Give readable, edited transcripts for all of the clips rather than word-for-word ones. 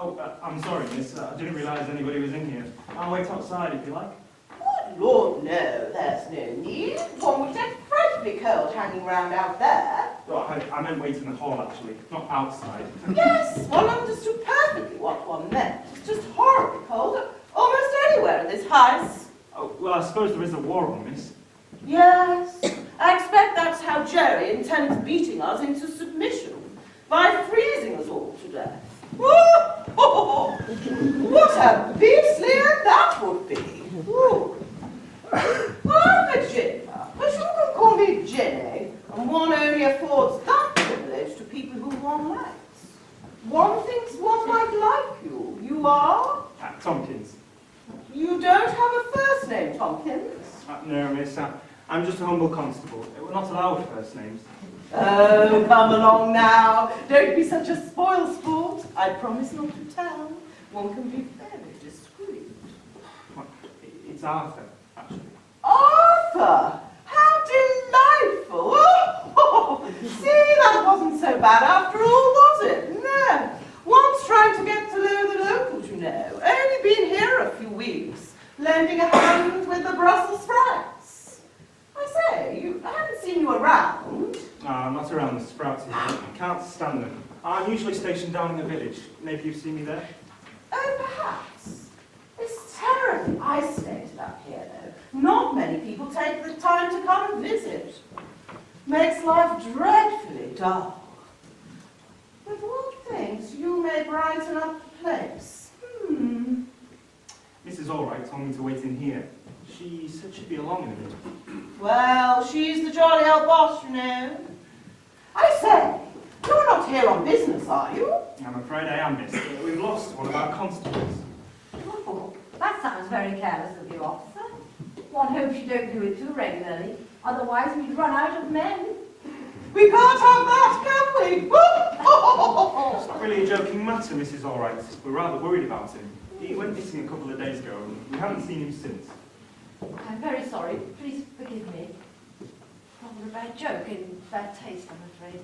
Oh, I'm sorry, miss. I didn't realise anybody was in here. I'll wait outside if you like. Good Lord, no, there's no need. One would get frightfully cold hanging round out there. Oh, I meant wait in the hall, actually, not outside. Yes, one understood perfectly what one meant. It's just horribly cold, almost anywhere in this house. Oh, well, I suppose there is a war on, miss. Yes, I expect that's how Jerry intends beating us into submission, by freezing us all to death. What a beastly end that would be! Ooh. Oh, Virginia, but you can call me Jenny, and one only affords that privilege to people who one likes. One thinks one might like you. You are? Tompkins. You don't have a first name, Tompkins? No, miss. I'm just a humble constable. We're not allowed first names. Oh, come along now. Don't be such a spoil sport. I promise not to tell. One can be very discreet. Well, it's Arthur, actually. Arthur! How delightful! Oh, see, that wasn't so bad after all, was it? No. One's trying to get to know the locals, you know. Only been here a few weeks, lending a hand with the Brussels sprouts. I say, I haven't seen you around. I'm not around the sprouts here. I can't stand them. I'm usually stationed down in the village. Maybe you've seen me there? Oh, perhaps. It's terribly isolated up here, though. Not many people take the time to come and visit. Makes life dreadfully dull. But one thinks you may brighten up the place. Mrs. Allwright told me to wait in here. She said she'd be along in a minute. Well, she's the jolly old boss, you know. I say, you're not here on business, are you? I'm afraid I am, miss. We've lost one of our constables. Oh, that sounds very careless of you, officer. One hopes you don't do it too regularly, otherwise we'd run out of men. We can't have that, can we? It's not really a joking matter, Mrs. Allwright. We're rather worried about him. He went missing a couple of days ago, and we haven't seen him since. I'm very sorry. Please forgive me. Rather a bad joke in bad taste, I'm afraid.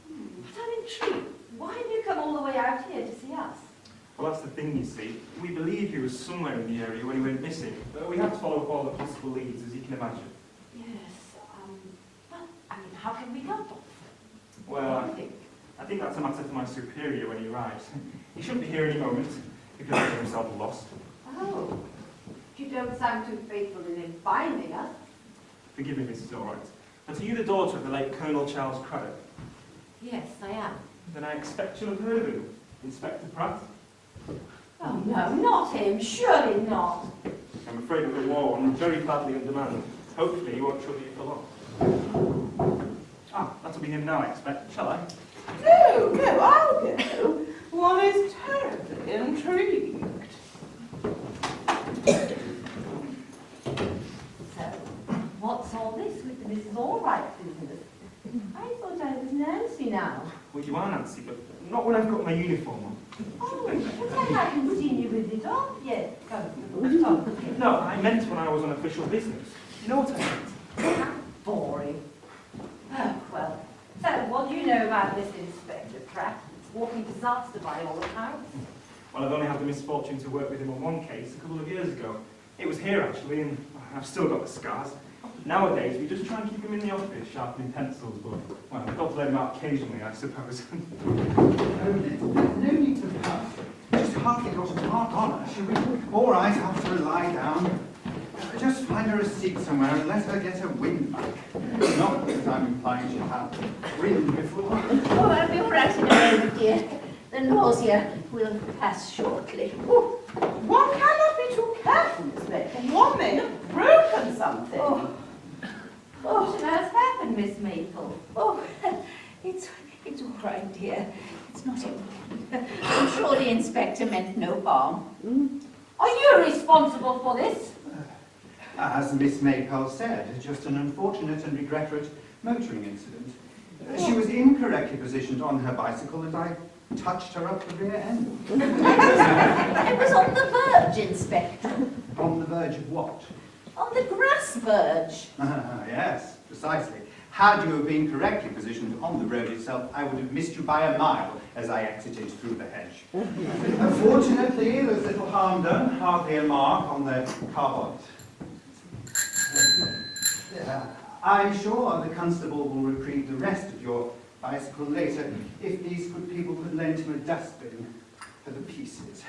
But I'm intrigued. Why have you come all the way out here to see us? Well, that's the thing, you see. We believe he was somewhere in the area when he went missing, but we have to follow up all the possible leads, as you can imagine. Yes, well, I mean, how can we help, officer? Well, What do you think? I think that's a matter for my superior when he arrives. He should be here any moment, because he got himself lost. Oh, you don't sound too faithful in finding us. Forgive me, Mrs. Allwright. But are you the daughter of the late Colonel Charles Craddock? Yes, I am. Then I expect you'll have heard of him. Inspector Pratt? Oh, no, not him. Surely not. I'm afraid of the war and very badly in demand. Hopefully he won't trouble you for long. Ah, that'll be him now, I expect. Shall I? No, I'll go. One is terribly intrigued. So, what's all this with the Mrs. Allwright business? I thought I was Nancy now. Well, you are Nancy, but not when I've got my uniform on. Oh, but I haven't seen you with it on yet. Come. No, I meant when I was on official business. You know what I meant? Boring. Oh, well. So, what do you know about this Inspector Pratt? It's walking disaster by all accounts. Well, I've only had the misfortune to work with him on one case a couple of years ago. It was here, actually, and I've still got the scars. Nowadays, we just try and keep him in the office, sharpening pencils, but, well, we've got to let him out occasionally, I suppose. No need to huff. Just hardly got a mark on her, should we? All right, after a lie down. Just find her a seat somewhere and let her get her wind back. Not that I'm implying she had wind before. Oh, I'll be all right in a moment, dear. The nausea will pass shortly. One cannot be too careful, Miss Maple. One may have broken something. What has happened, Miss Maple? Oh, it's all right, dear. It's not important. I'm sure the inspector meant no harm. Are you responsible for this? As Miss Maypole said, just an unfortunate and regretful motoring incident. She was incorrectly positioned on her bicycle and I touched her up the rear end. It was on the verge, Inspector. On the verge of what? On the grass verge. Yes, Yes, precisely. Had you have been correctly positioned on the road itself, I would have missed you by a mile as I exited through the hedge. Unfortunately, there's little harm done, hardly a mark on the car bonnet. I'm sure the constable will retrieve the rest of your bicycle later if these good people could lend him a dustbin for the pieces.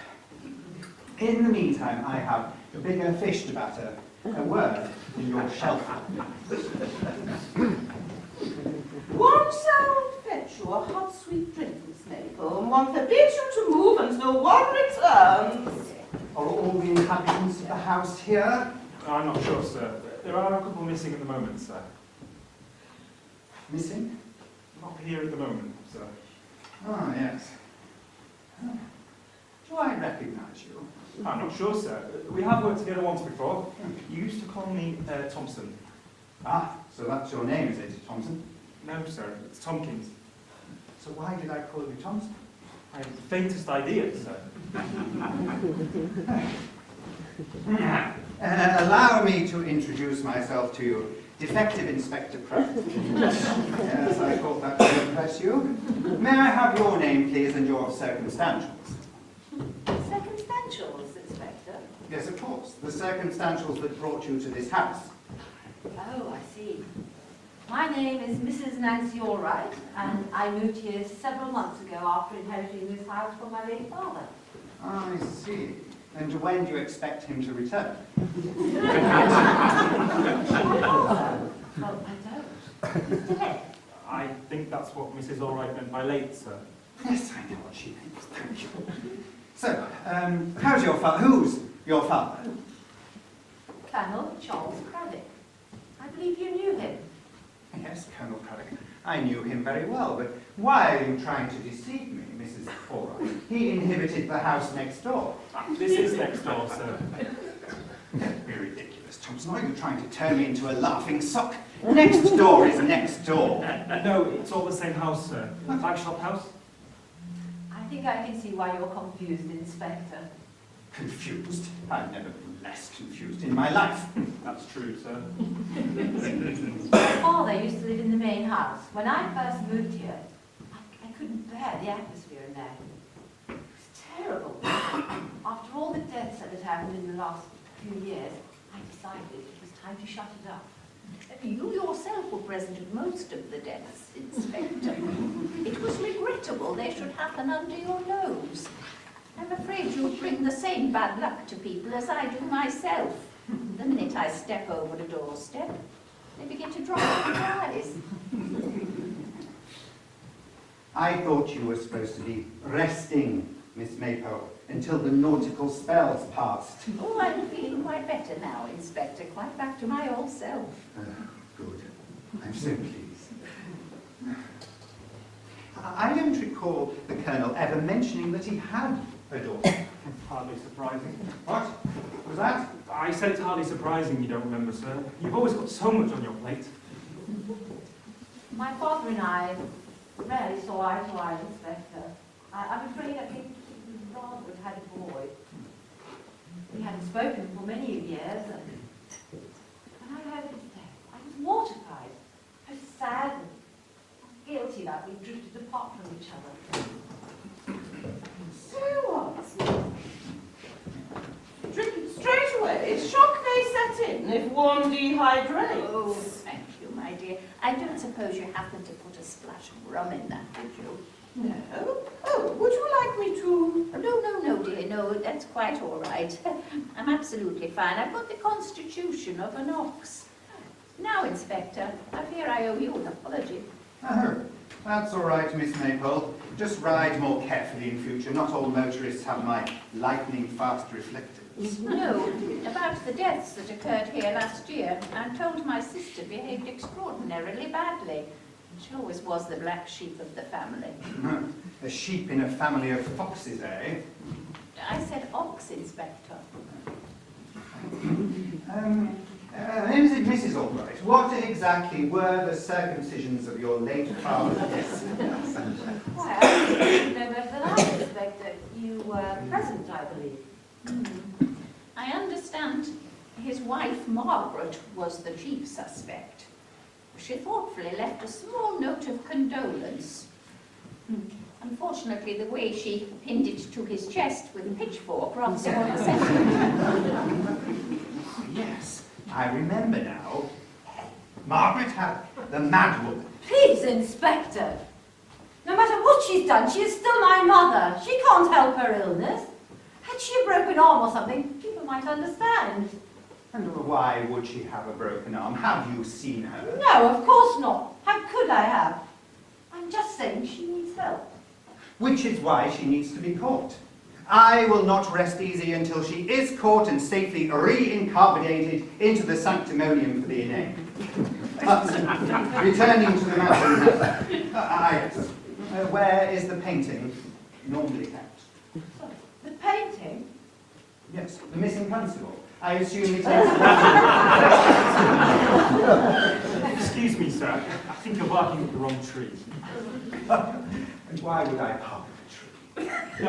In the meantime, I have bigger fish to batter. A word in your shelf. One shall fetch you a hot sweet drink, Miss Maple, and one forbids you to move until one returns. Are all the inhabitants of the house here? I'm not sure, sir. There are a couple missing at the moment, sir. Missing? Not here at the moment, sir. Ah, yes. Do I recognize you? I'm not sure, sir. We have worked together once before. You used to call me Thompson. Ah, so that's your name, is it, Thompson? No, sir. It's Tompkins. So why did I call you Thompson? I have the faintest idea, sir. Allow me to introduce myself to you. Defective Inspector Pratt. Yes, I thought that would impress you. May I have your name, please, and your circumstantials? Circumstantials, Inspector? Yes, of course. The circumstantials that brought you to this house. Oh, I see. My name is Mrs. Nancy Allwright, and I moved here several months ago after inheriting this house from my late father. I see. And when do you expect him to return? Well, I don't. He's dead. I think that's what Mrs. Allwright meant by late, sir. Yes, I know what she means. Thank you. So, how's your father? Who's your father? Colonel Charles Craddock. I believe you knew him. Yes, Colonel Craddock. I knew him very well, but why are you trying to deceive me, Mrs. Allwright? He inhabited the house next door. This is next door, sir. Don't be ridiculous, Thompson. Are you trying to turn me into a laughing sock? Next door is next door. No, it's all the same house, sir. Flagshop house. I think I can see why you're confused, Inspector. Confused? I've never been less confused in my life. That's true, sir. My father used to live in the main house. When I first moved here, I couldn't bear the atmosphere in there. It was terrible. After all the deaths that had happened in the last few years, I decided it was time to shut it up. You yourself were present at most of the deaths, Inspector. It was regrettable they should happen under your nose. I'm afraid you'll bring the same bad luck to people as I do myself. The minute I step over the doorstep, they begin to drop their eyes. I thought you were supposed to be resting, Miss Maypole, until the nautical spells passed. Oh, I'm feeling quite better now, Inspector, quite back to my old self. Good. I'm so pleased. I don't recall the Colonel ever mentioning that he had a daughter. Hardly surprising. What was that? I said it's hardly surprising you don't remember, sir. You've always got so much on your plate. My father and I rarely saw eye to eye, Inspector. I'm afraid I think he rather had a boy. We hadn't spoken for many years, and when I heard of his death, I was mortified. I was sad and guilty that we drifted apart from each other. So what? Drink it straight away. Shock may set in if one dehydrates. Oh, thank you, my dear. I don't suppose you happened to put a splash of rum in that, did you? No. Oh, would you like me to? No, dear, no, that's quite all right. I'm absolutely fine. I've got the constitution of an ox. Now, Inspector, I fear I owe you an apology. Oh, that's all right, Miss Maypole. Just ride more carefully in future. Not all motorists have my lightning-fast reflectors. No, about the deaths that occurred here last year, I'm told my sister behaved extraordinarily badly. She always was the black sheep of the family. A sheep in a family of foxes, eh? I said ox, Inspector. Is it Mrs. Allwright? What exactly were the circumcisions of your late father? Yes. Why, I don't know better than I, Inspector. You were present, I believe. I understand his wife, Margaret, was the chief suspect. she thoughtfully left a small note of condolence. Unfortunately, the way she pinned it to his chest with a pitchfork rather than the sentiment. Yes, I remember now. Margaret had the mad woman. Please, Inspector. No matter what she's done, she is still my mother. She can't help her illness. Had she a broken arm or something, people might understand. And why would she have a broken arm? Have you seen her? No, of course not. How could I have? I'm just saying she needs help. Which is why she needs to be caught. I will not rest easy until she is caught and safely reincarbonated into the sanctimonium for the inane. Returning to the matter, yes. Where is the painting normally kept? The painting? Yes, the missing constable. I assume it is... Excuse me, sir. I think you're barking up the wrong tree. And why would I bark at a tree?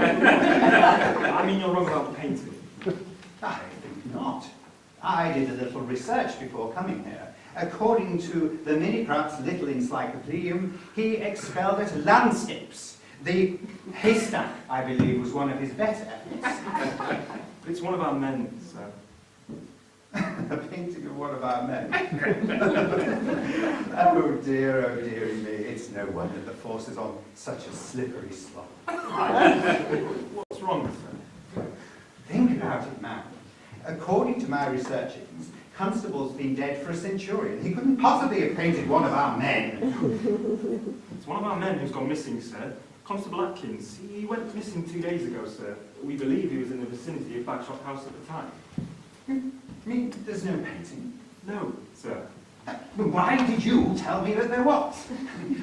I mean, you're wrong about the painting. I think not. I did a little research before coming here. According to the Mini-Pratt's Little Encyclopedium, he excelled at landscapes. The haystack, I believe, was one of his better efforts. But it's one of our men, sir. A painting of one of our men. Oh dearie me. It's no wonder the force is on such a slippery slope. What's wrong, sir? Think about it, man. According to my researchings, Constable's been dead for a centurion. He couldn't possibly have painted one of our men. It's one of our men who's gone missing, sir. Constable Atkins. He went missing 2 days ago, sir. We believe he was in the vicinity of Bagshot House at the time. I mean, there's no painting. No, sir. Why did you tell me that there was?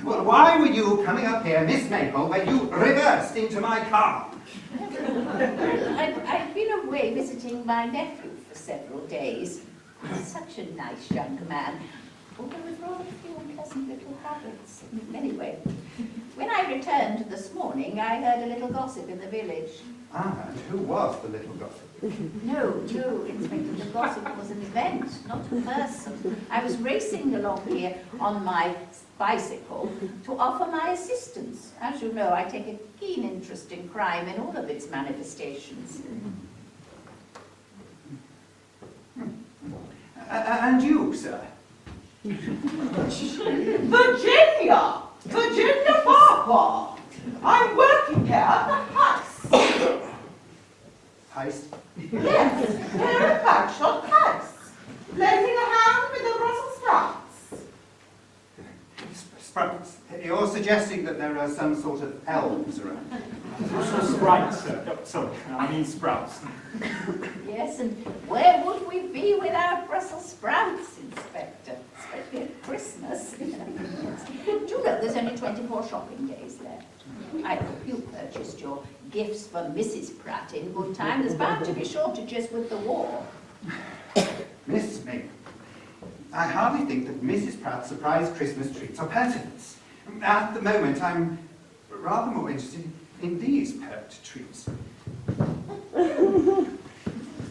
Well, why were you coming up here, Miss Maple, when you reversed into my car? I've been away visiting my nephew for several days. He's such a nice young man, although with rather few unpleasant little habits. Anyway, when I returned this morning, I heard a little gossip in the village. Ah, and who was the little gossip? No, Inspector, the gossip was an event, not a person. I was racing along here on my bicycle to offer my assistance. As you know, I take a keen interest in crime in all of its manifestations. And you, sir? Virginia! Virginia Farquhar! I'm working here at the house. Heist? Yes, here at Bagshot House. Lending a hand with the Brussels sprouts. Sprouts. You're suggesting that there are some sort of elves around. Sprites, sir. Oh, sorry, I mean sprouts. Yes, and where would we be without Brussels sprouts, Inspector? Especially at Christmas. Do you know there's only 24 shopping days left? I hope you purchased your gifts for Mrs. Pratt in good time. There's bound to be shortages with the war. Miss Maple, I hardly think that Mrs. Pratt's surprise Christmas treats are pertinent. At the moment, I'm rather more interested in these pert treats.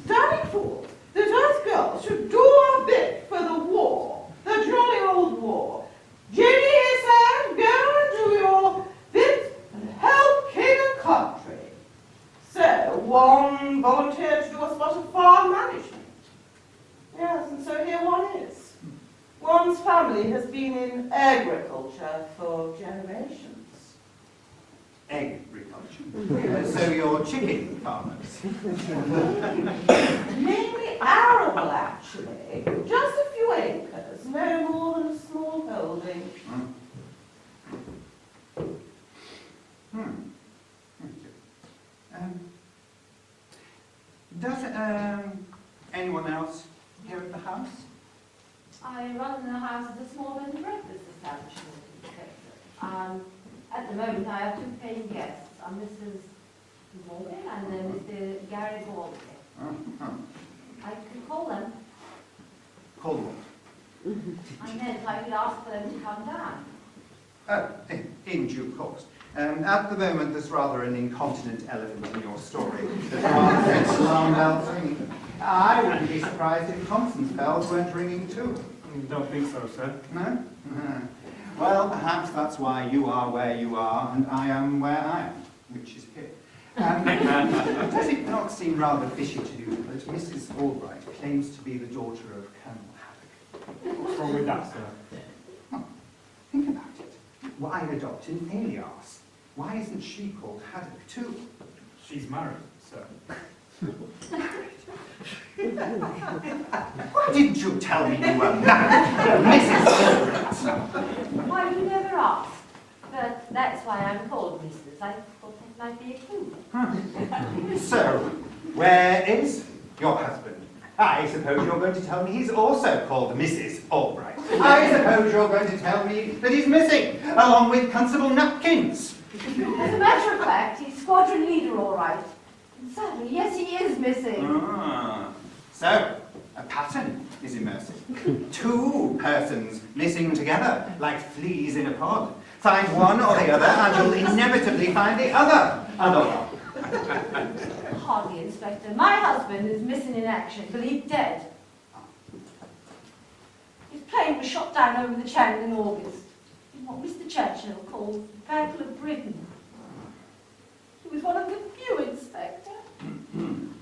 Dannyford, that us girls should do our bit for the war, the jolly old war. Jenny, he said, go and do your bit and help king and country. So, one volunteered to do a spot of farm management. Yes, and so here one is. One's family has been in agriculture for generations. Agriculture. So you're chicken farmers. Mainly arable, actually. Just a few acres, no more than a small holding. Does anyone else here at the house? I run the house as a small bed and breakfast establishment, Inspector. At the moment, I have two paying guests. Mrs. Morgan and Mr. Gary Gordon. I could call them. Call them. I meant I could ask for them to come down. Oh, in due course. At the moment, there's rather an incontinent elephant in your story. The alarm bells ringing. I wouldn't be surprised if Thompson's bells weren't ringing too. Don't think so, sir. No? Well, perhaps that's why you are where you are and I am where I am, which is here. Does it not seem rather fishy to you that Mrs. Albright claims to be the daughter of Colonel Haddock? What's wrong with that, sir? Oh, think about it. Why adopt an alias? Why isn't she called Haddock too? She's married, sir. Why didn't you tell me you were married, Mrs. Albright? Why, you never asked. But that's why I'm called Mrs. I thought that might be a clue. So, where is your husband? I suppose you're going to tell me he's also called Mrs. Albright. I suppose you're going to tell me that he's missing, along with Constable Napkins. As a matter of fact, he's squadron leader, all right. And sadly, yes, he is missing. Ah, so, a pattern is emerging. Two persons missing together, like fleas in a pod. Find one or the other, and you'll inevitably find the other. Hardly, Inspector. My husband is missing in action, believed dead. His plane was shot down over the Channel in August, in what Mr. Churchill called the Battle of Britain. He was one of the few, Inspector.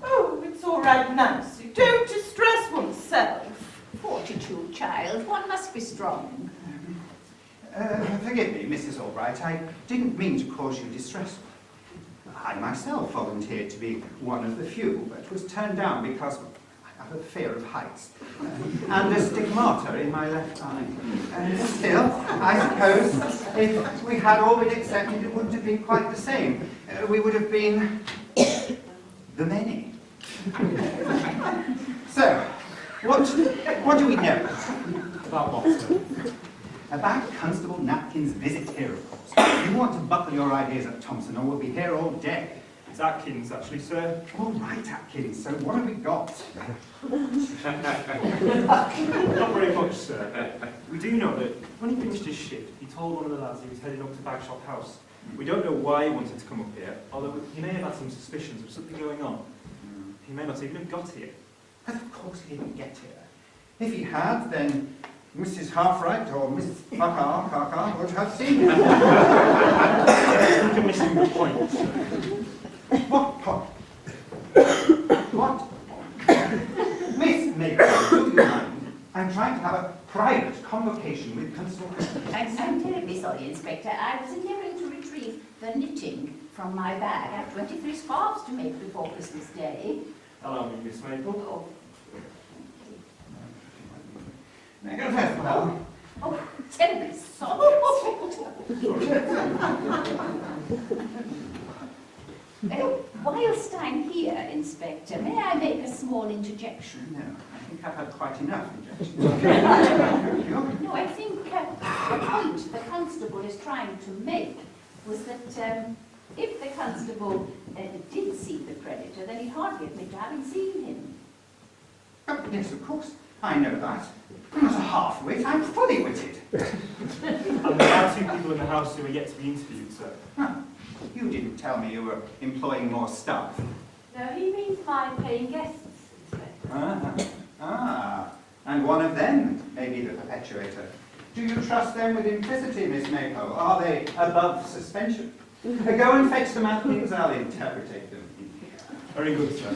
Oh, it's all right, Nancy. Don't distress oneself. Fortitude, child. One must be strong. Forgive me, Mrs. Albright, I didn't mean to cause you distress. I myself volunteered to be one of the few, but was turned down because I have a fear of heights and a stigmata in my left eye. Still, I suppose if we had all been accepted, it wouldn't have been quite the same. We would have been the many. So, what do we know? About what, sir? About Constable Napkin's visit here, of course. You want to buckle your ideas up, Thompson, or we'll be here all day. It's Atkins, actually, sir. All right, Atkins, so what have we got? Not very much, sir. We do know that when he finished his shift, he told one of the lads he was heading up to Bagshot House. We don't know why he wanted to come up here, although he may have had some suspicions of something going on. He may not even have got here. But of course he didn't get here. If he had, then Mrs. Halfright or Miss Farquhar would have seen him. I think you're missing the point, sir. What point? What point? Miss Maple, do you mind? I'm trying to have a private convocation with Constable. I'm terribly sorry, Inspector. I was endeavouring to retrieve the knitting from my bag. I have 23 scarves to make before Christmas Day. Allow me, Miss Maple. Oh, Well, oh, terribly sorry. Whilst I'm here, Inspector, may I make a small interjection? no, I think I've had quite enough injections. No, I think the point the constable is trying to make was that if the constable did see the predator, then he'd hardly admit to having seen him. Oh, yes, of course. I know that. I'm not a half-wit, I'm fully witted. And there are two people in the house who are yet to be interviewed, sir. Huh. You didn't tell me you were employing more staff. No, he means my paying guests, Inspector. And one of them may be the perpetuator. Do you trust them with implicity, Miss Maypole? Are they above suspension? Go and fetch the Napkins, I'll interpretate them. Very good, sir.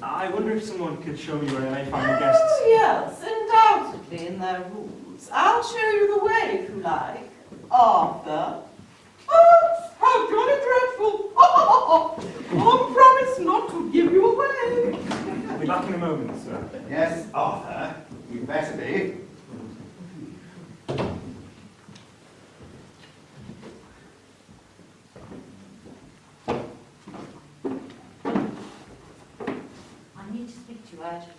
I wonder if someone could show me where I may find the guests. Oh, yes, undoubtedly in their rooms. I'll show you the way, if you like. Arthur. Oh, how jolly dreadful. On promise not to give you away. I'll be back in a moment, sir. Yes, Arthur, you'd better be. I need to speak to you urgently.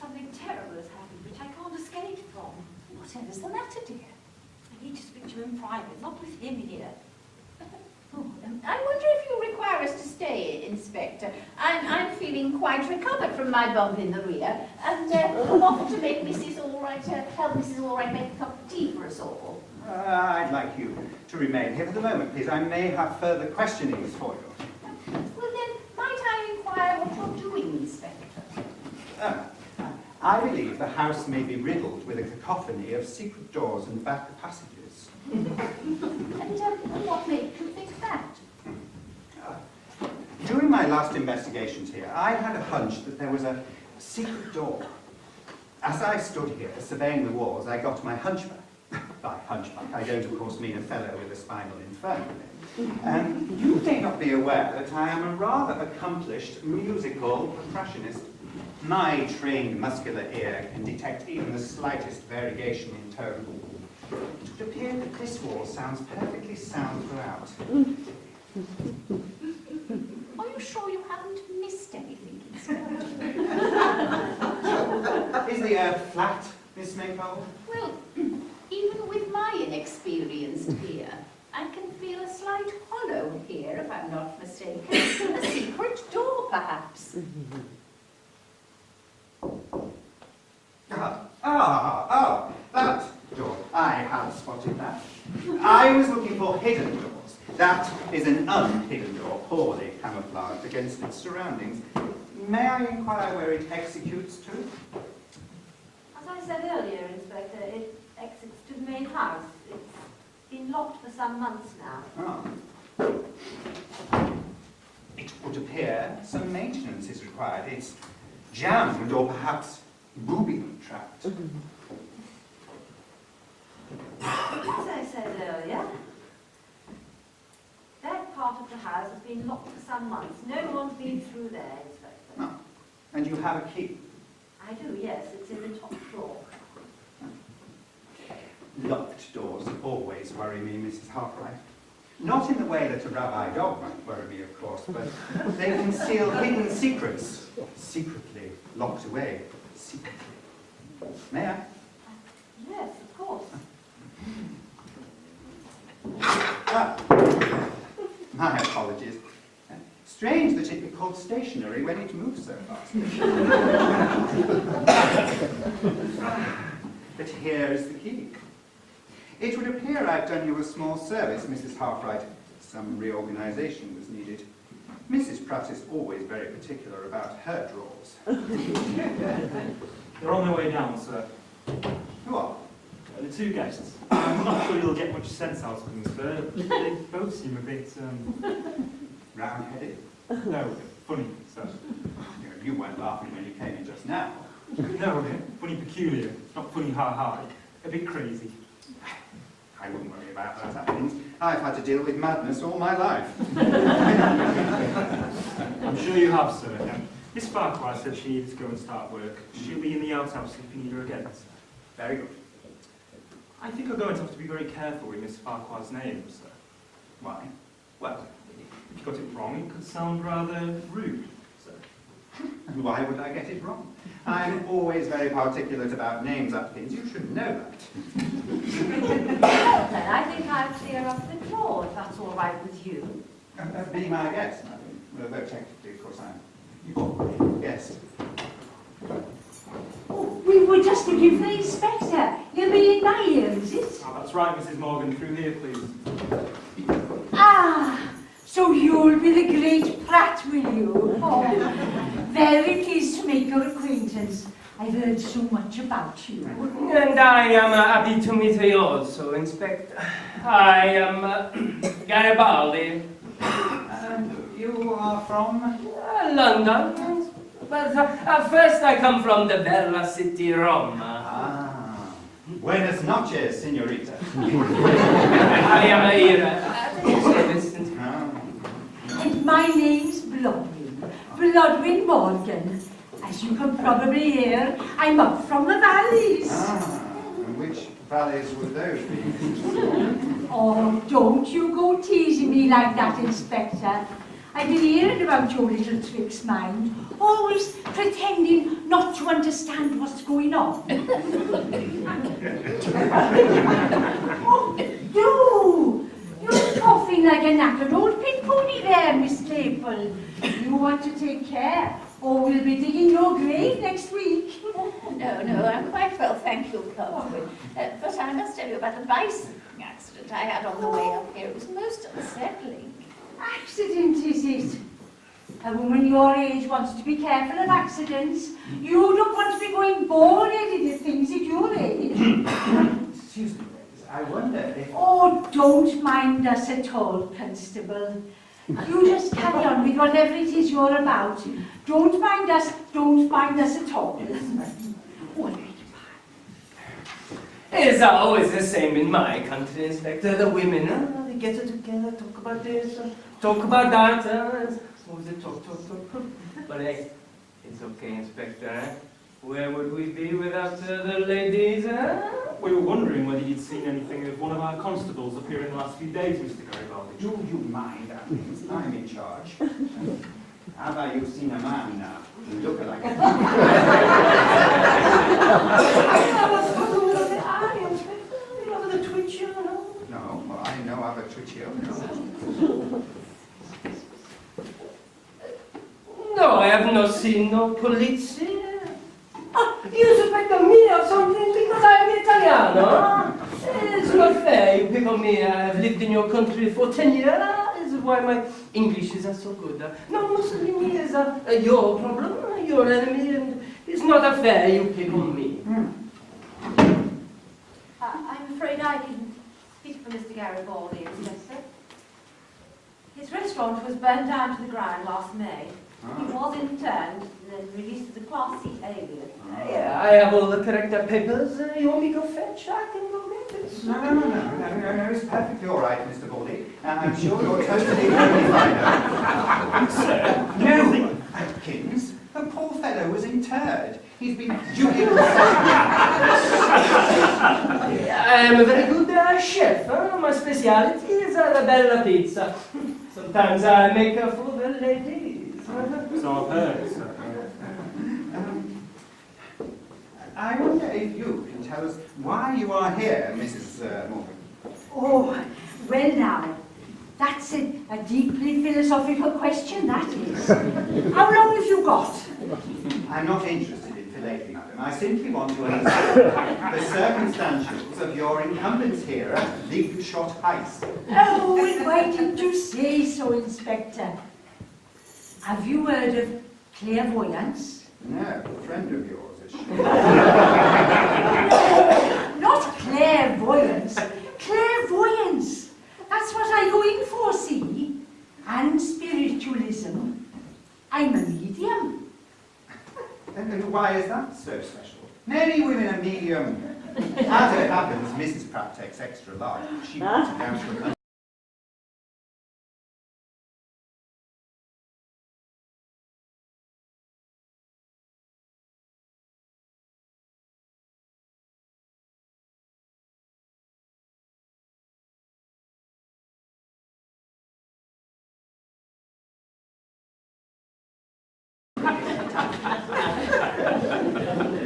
Something terrible has happened which I can't escape from. Whatever's the matter, dear? I need to speak to you in private, not with him here. Oh, I wonder if you require us to stay, Inspector. I'm feeling quite recovered from my bump in the rear, and I'm off to make Mrs. Albright, help Mrs. Albright make a cup of tea for us all. I'd like you to remain here for the moment, please. I may have further questionings for you. Well then, might I inquire what you're doing, Inspector? I believe the house may be riddled with a cacophony of secret doors and back passages. And what makes you think that? During my last investigations here, I had a hunch that there was a secret door. As I stood here surveying the walls, I got my hunchback. By hunchback, I don't of course mean a fellow with a spinal infirmity. You may not be aware that I am a rather accomplished musical percussionist. My trained muscular ear can detect even the slightest variation in tone. It would appear that this wall sounds perfectly sound throughout. Are you sure you haven't missed anything, Inspector? Is the air flat, Miss Maypole? Well, even with my inexperienced ear, I can feel a slight hollow here, if I'm not mistaken. A secret door, perhaps. That door. I have spotted that. I was looking for hidden doors. That is an unhidden door, poorly camouflaged against its surroundings. May I inquire where it executes to? As I said earlier, Inspector, it exits to the main house. It's been locked for some months now. It would appear some maintenance is required. It's jammed or perhaps booby-trapped. As I said earlier, that part of the house has been locked for some months. No one's been through there, Inspector. No. And you have a key. I do, yes. It's in the top drawer. Locked doors always worry me, Mrs. Hartwright. Not in the way that a rabbi dog might worry me, of course, but they conceal hidden secrets, secretly locked away, secretly. May I? Yes, of course. My apologies. Strange that it be called stationary when it moves so fast. But here is the key. It would appear I've done you a small service, Mrs. Hartwright. Some reorganization was needed. Mrs. Pratt is always very particular about her drawers. They're on their way down, sir. Who are? The two guests. I'm not sure you'll get much sense out of them, sir. They both seem a bit, Round-headed? no, funny, sir. You weren't laughing when you came in just now. No, funny peculiar, not funny ha-ha. A bit crazy. I wouldn't worry about that happenings. I've had to deal with madness all my life. I'm sure you have, sir. Miss Farquhar said she needed to go and start work. She'll be in the outhouse if you need her again, sir. Very good. I think I'm going to have to be very careful with Miss Farquhar's name, sir. Why? Well, if you got it wrong, it could sound rather rude, sir. Why would I get it wrong? I'm always very particular about names, Atkins. You should know that. Well then, I think I'll clear up the drawer, if that's all right with you. Be my guest, madam. Well, though technically, of course, I'm your guest. Oh, we were just looking for the inspector. You'll be in my ear, is it? Ah, that's right, Mrs. Morgan. Through here, please. Ah, so you'll be the great Pratt, will you? Oh, very pleased to make your acquaintance. I've heard so much about you. And I am happy to meet you also, Inspector. I am Garibaldi. You are from? London. But first I come from the Bella City, Rome. Buenas noches, señorita. I am here at your service. And my name's Blodwin. Blodwin Morgan. As you can probably hear, I'm up from the valleys. And which valleys would those be? Oh, don't you go teasing me like that, Inspector. I've been hearing about your little tricks, mind. Always pretending not to understand what's going on. Oh, you're coughing like a knackered old pig pony there, Miss Claypole. You want to take care, or we'll be digging your grave next week. No, I'm quite well, thank you, Blodwin. But I must tell you about the bicycling accident I had on the way up here. It was most unsettling. Accident, is it? A woman your age wants to be careful of accidents. You don't want to be going boneheaded into things at your age. Excuse me, ladies, I wonder if... Oh, don't mind us at all, Constable. You just carry on with whatever it is you're about. Don't mind us at all. Oh, It's always the same in my country, Inspector. The women, they get together, talk about this, talk about that. Suppose they talk. But hey, it's okay, Inspector. Where would we be without the ladies? We were wondering whether you'd seen anything of one of our constables up here in the last few days, Mr. Garibaldi. Do you mind, Atkins? I'm in charge. Have you seen a man now? You look like a... No, well, I know of a Twitchio, no. No, I have not seen no police. You suspect me of something because I'm Italiano? It's not fair. You pick on me. I've lived in your country for 10 years. This is why my English is so good. No, Mussolini is your problem, your enemy, and it's not fair you pick on me. I'm afraid I didn't speak for Mr. Garibaldi, Inspector. His restaurant was burned down to the ground last May. He was interned and then released as a Class C alien. Yeah, I have all the correct papers. You want me to go fetch? I can go get it. No, it's perfectly all right, Mr. Baldy. I'm sure you're totally qualified. Sir, No, Atkins, the poor fellow was interred. He's been duly I am a very good chef. My speciality is the bella pizza. Sometimes I make her for the ladies. so I've heard, sir. I wonder if you can tell us why you are here, Mrs. Morgan. Oh, well now, that's a deeply philosophical question, that is. How long have you got? I'm not interested in philately, madam. I simply want to understand the circumstantials of your incumbents here at Leapshot Heist. Oh, and why didn't you say so, Inspector? Have you heard of clairvoyance? No, a friend of yours, is she? Not clairvoyance, clairvoyance. That's what I go in for, see? And spiritualism. I'm a medium. And why is that so special? Many women are medium. As it happens, Mrs. Pratt takes extra large. She puts it down to a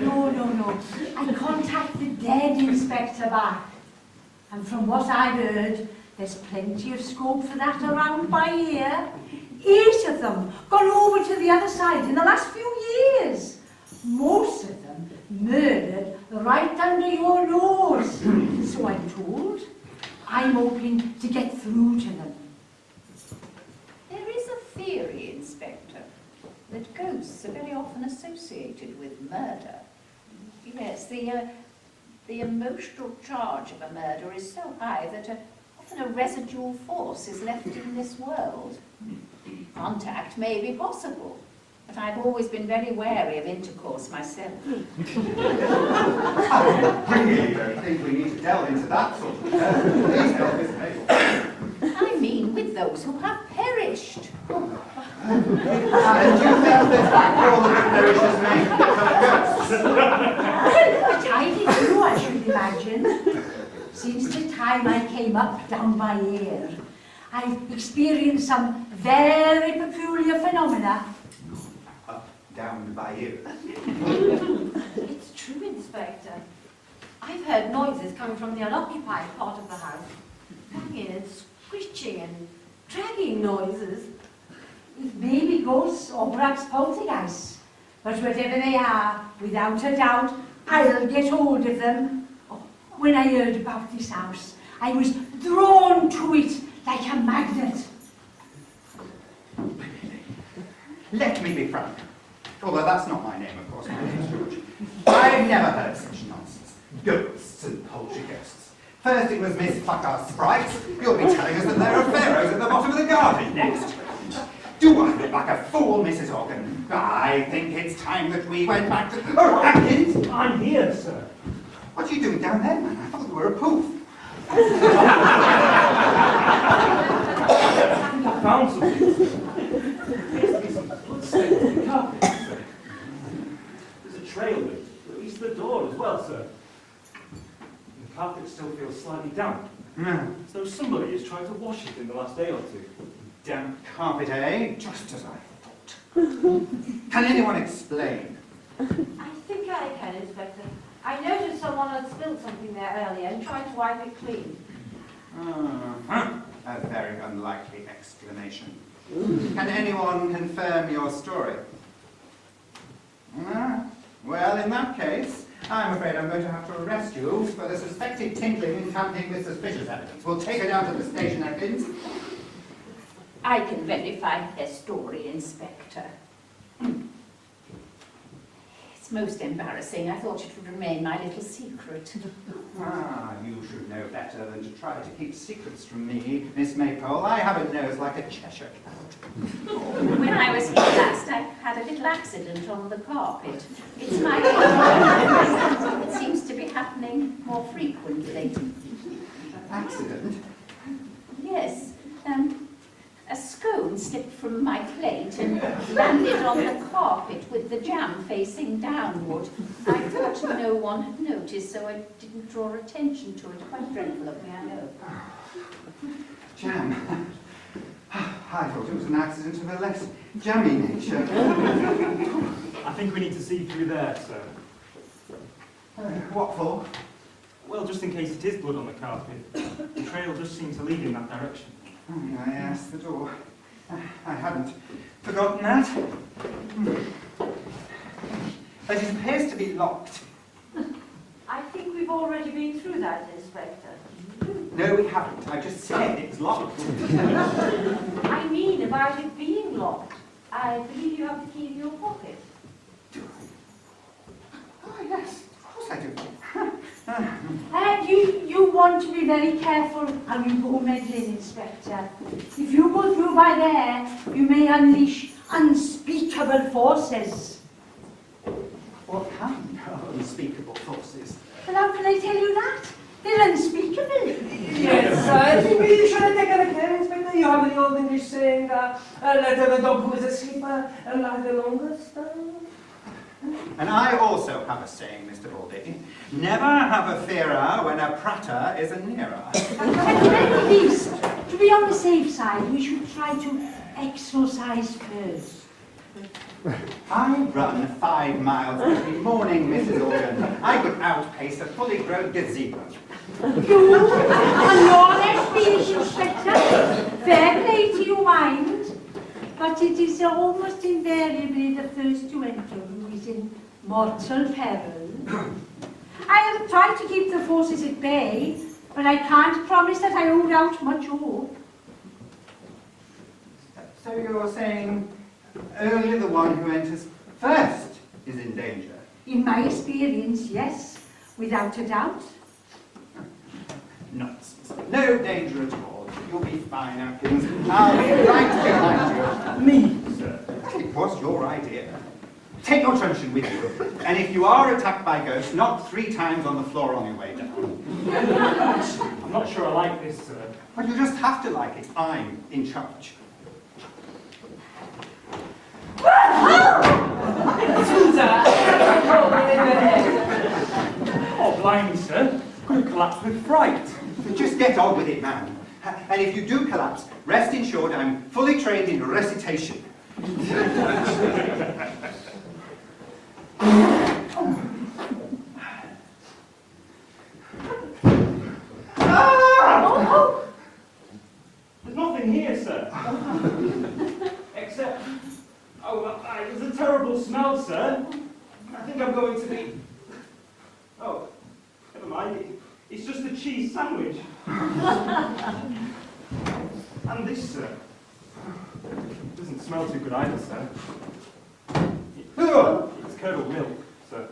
No. I contact the dead Inspector back. And from what I've heard, there's plenty of scope for that around by here. 8 of them gone over to the other side in the last few years. Most of them murdered right under your nose. So I'm told. I'm hoping to get through to them. There is a theory, Inspector, that ghosts are very often associated with murder. Yes, the emotional charge of a murder is so high that often a residual force is left in this world. Contact may be possible, but I've always been very wary of intercourse myself. I really don't think we need to delve into that sort of Please help Miss Mabel. I mean with those who have perished. And you think that all of the parishes may become ghosts? A tidy few, I should imagine. Since the time I came up down by here, I've experienced some very peculiar phenomena. Up, down by you. It's true, Inspector. I've heard noises coming from the unoccupied part of the house. Banging and screeching and dragging noises. It may be ghosts or perhaps poltergeists, but whatever they are, without a doubt, I'll get hold of them. Oh, when I heard about this house, I was drawn to it like a magnet. Let me be frank. Although that's not my name, of course, my name's George. I've never heard such nonsense. Ghosts and poltergeists. First it was Miss Fucker Sprites. You'll be telling us that there are pharaohs at the bottom of the garden next. Do I look like a fool, Mrs. Organ? I think it's time that we went back to... Oh, Atkins! I'm here, sir. What are you doing down there, man? I thought you were a poof. I think I found something, sir. Appears to be some bloodstains on the carpet, sir. There's a trail that leads to the door as well, sir. The carpet still feels slightly damp. As though somebody has tried to wash it in the last day or two. Damp carpet, eh? Just as I thought. Can anyone explain? I think I can, Inspector. I noticed someone had spilled something there earlier and tried to wipe it clean. A very unlikely explanation. Can anyone confirm your story? Well, in that case, I'm afraid I'm going to have to arrest you for the suspected tinkling and tampering with suspicious evidence. We'll take her down to the station, Atkins. I can verify her story, Inspector. It's most embarrassing. I thought it would remain my little secret. You should know better than to try to keep secrets from me, Miss Maypole. I have a nose like a Cheshire cat. When I was here last, I had a little accident on the carpet. It's my It seems to be happening more frequently. Accident? Yes. A scone slipped from my plate and landed on the carpet with the jam facing downward. I thought no one had noticed, so I didn't draw attention to it. Quite dreadful of me, I know. Jam. I thought it was an accident of a less jammy nature. I think we need to see through there, sir. What for? Well, just in case it is blood on the carpet. The trail does seem to lead in that direction. Yes, the door. I hadn't forgotten that. But it appears to be locked. I think we've already been through that, Inspector. No, we haven't. I just said it's locked. I mean about it being locked. I believe you have the key in your pocket. Do I? Oh, yes, of course I do. You want to be very careful how you go meddling, Inspector. If you go through by there, you may unleash unspeakable forces. What kind of unspeakable forces? Well, how can I tell you that? They're unspeakable. Yes, I think you should have taken a care, Inspector. You have the old English saying, let the dog who is asleep lie the longest. And I also have a saying, Mr. Baldy. Never have a fearer when a pratter is a nearer. At the very least, to be on the safe side, we should try to exorcise first. I run 5 miles every morning, Mrs. Organ. I could outpace a fully grown gazebo. You are not experience, Inspector. Fair play to you, mind. But it is almost invariably the first to enter who is in mortal peril. I have tried to keep the forces at bay, but I can't promise that I hold out much hope. So you're saying only the one who enters first is in danger? In my experience, yes, without a doubt. Nonsense. No danger at all. You'll be fine, Atkins. I'll be right behind you. Me, sir. It was your idea. Take your truncheon with you. And if you are attacked by ghosts, knock 3 times on the floor on your way down. I'm not sure I like this, sir. But you just have to like it. I'm in charge. Oh, blimey, sir. Could have collapsed with fright. Just get on with it, man. And if you do collapse, rest assured I'm fully trained in recitation. There's nothing here, sir. Except, there's a terrible smell, sir. I think I'm going to be... Oh, never mind. It's just a cheese sandwich. And this, sir. It doesn't smell too good either, sir. Oh, It's curdled milk, sir.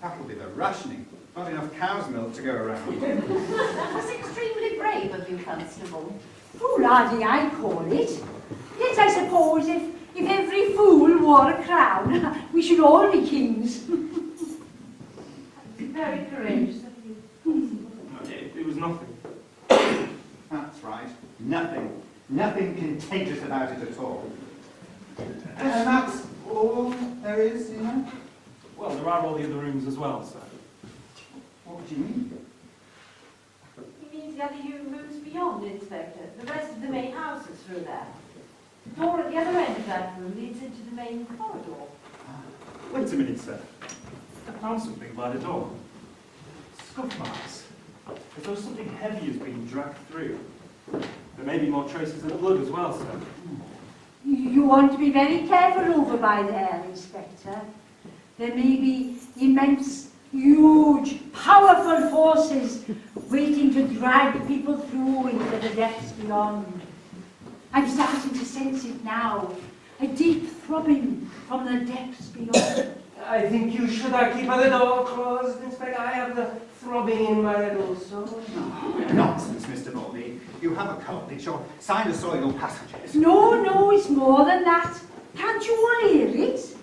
that'll be the rationing. Not enough cow's milk to go around. That's extremely brave of you, Constable. Foolhardy, I call it. Yet I suppose if every fool wore a crown, we should all be kings. Very courageous of you. It was nothing. That's right. Nothing. Nothing contagious about it at all. And that's all there is, you know? Well, there are all the other rooms as well, sir. What do you mean? He means the other rooms beyond, Inspector. The rest of the main house is through there. The door at the other end of that room leads into the main corridor. Wait a minute, sir. I found something by the door. Scuff marks. As though something heavy has been dragged through. There may be more traces of blood as well, sir. You want to be very careful over by there, Inspector. There may be immense, huge, powerful forces waiting to drag people through into the depths beyond. I'm starting to sense it now. A deep throbbing from the depths beyond. I think you should keep the door closed, Inspector. I have the throbbing in my head also. Nonsense, Mr. Bowlby. You have a cold. It's your sinusoidal passages. No, it's more than that. Can't you all hear it?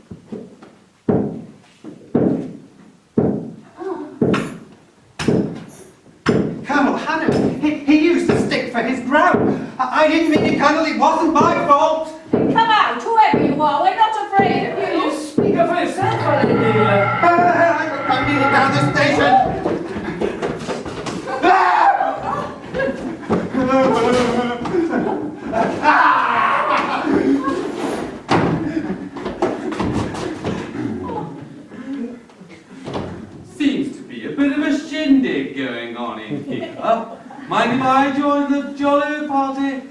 Colonel Hannon, he used a stick for his ground. I didn't mean it, Colonel. It wasn't my fault. Come out, whoever you are, we're not afraid of you. You speak up for yourself, my lady. I'm nearly down the station. Seems to be a bit of a shindig going on in here. Mind if I join the jolly party?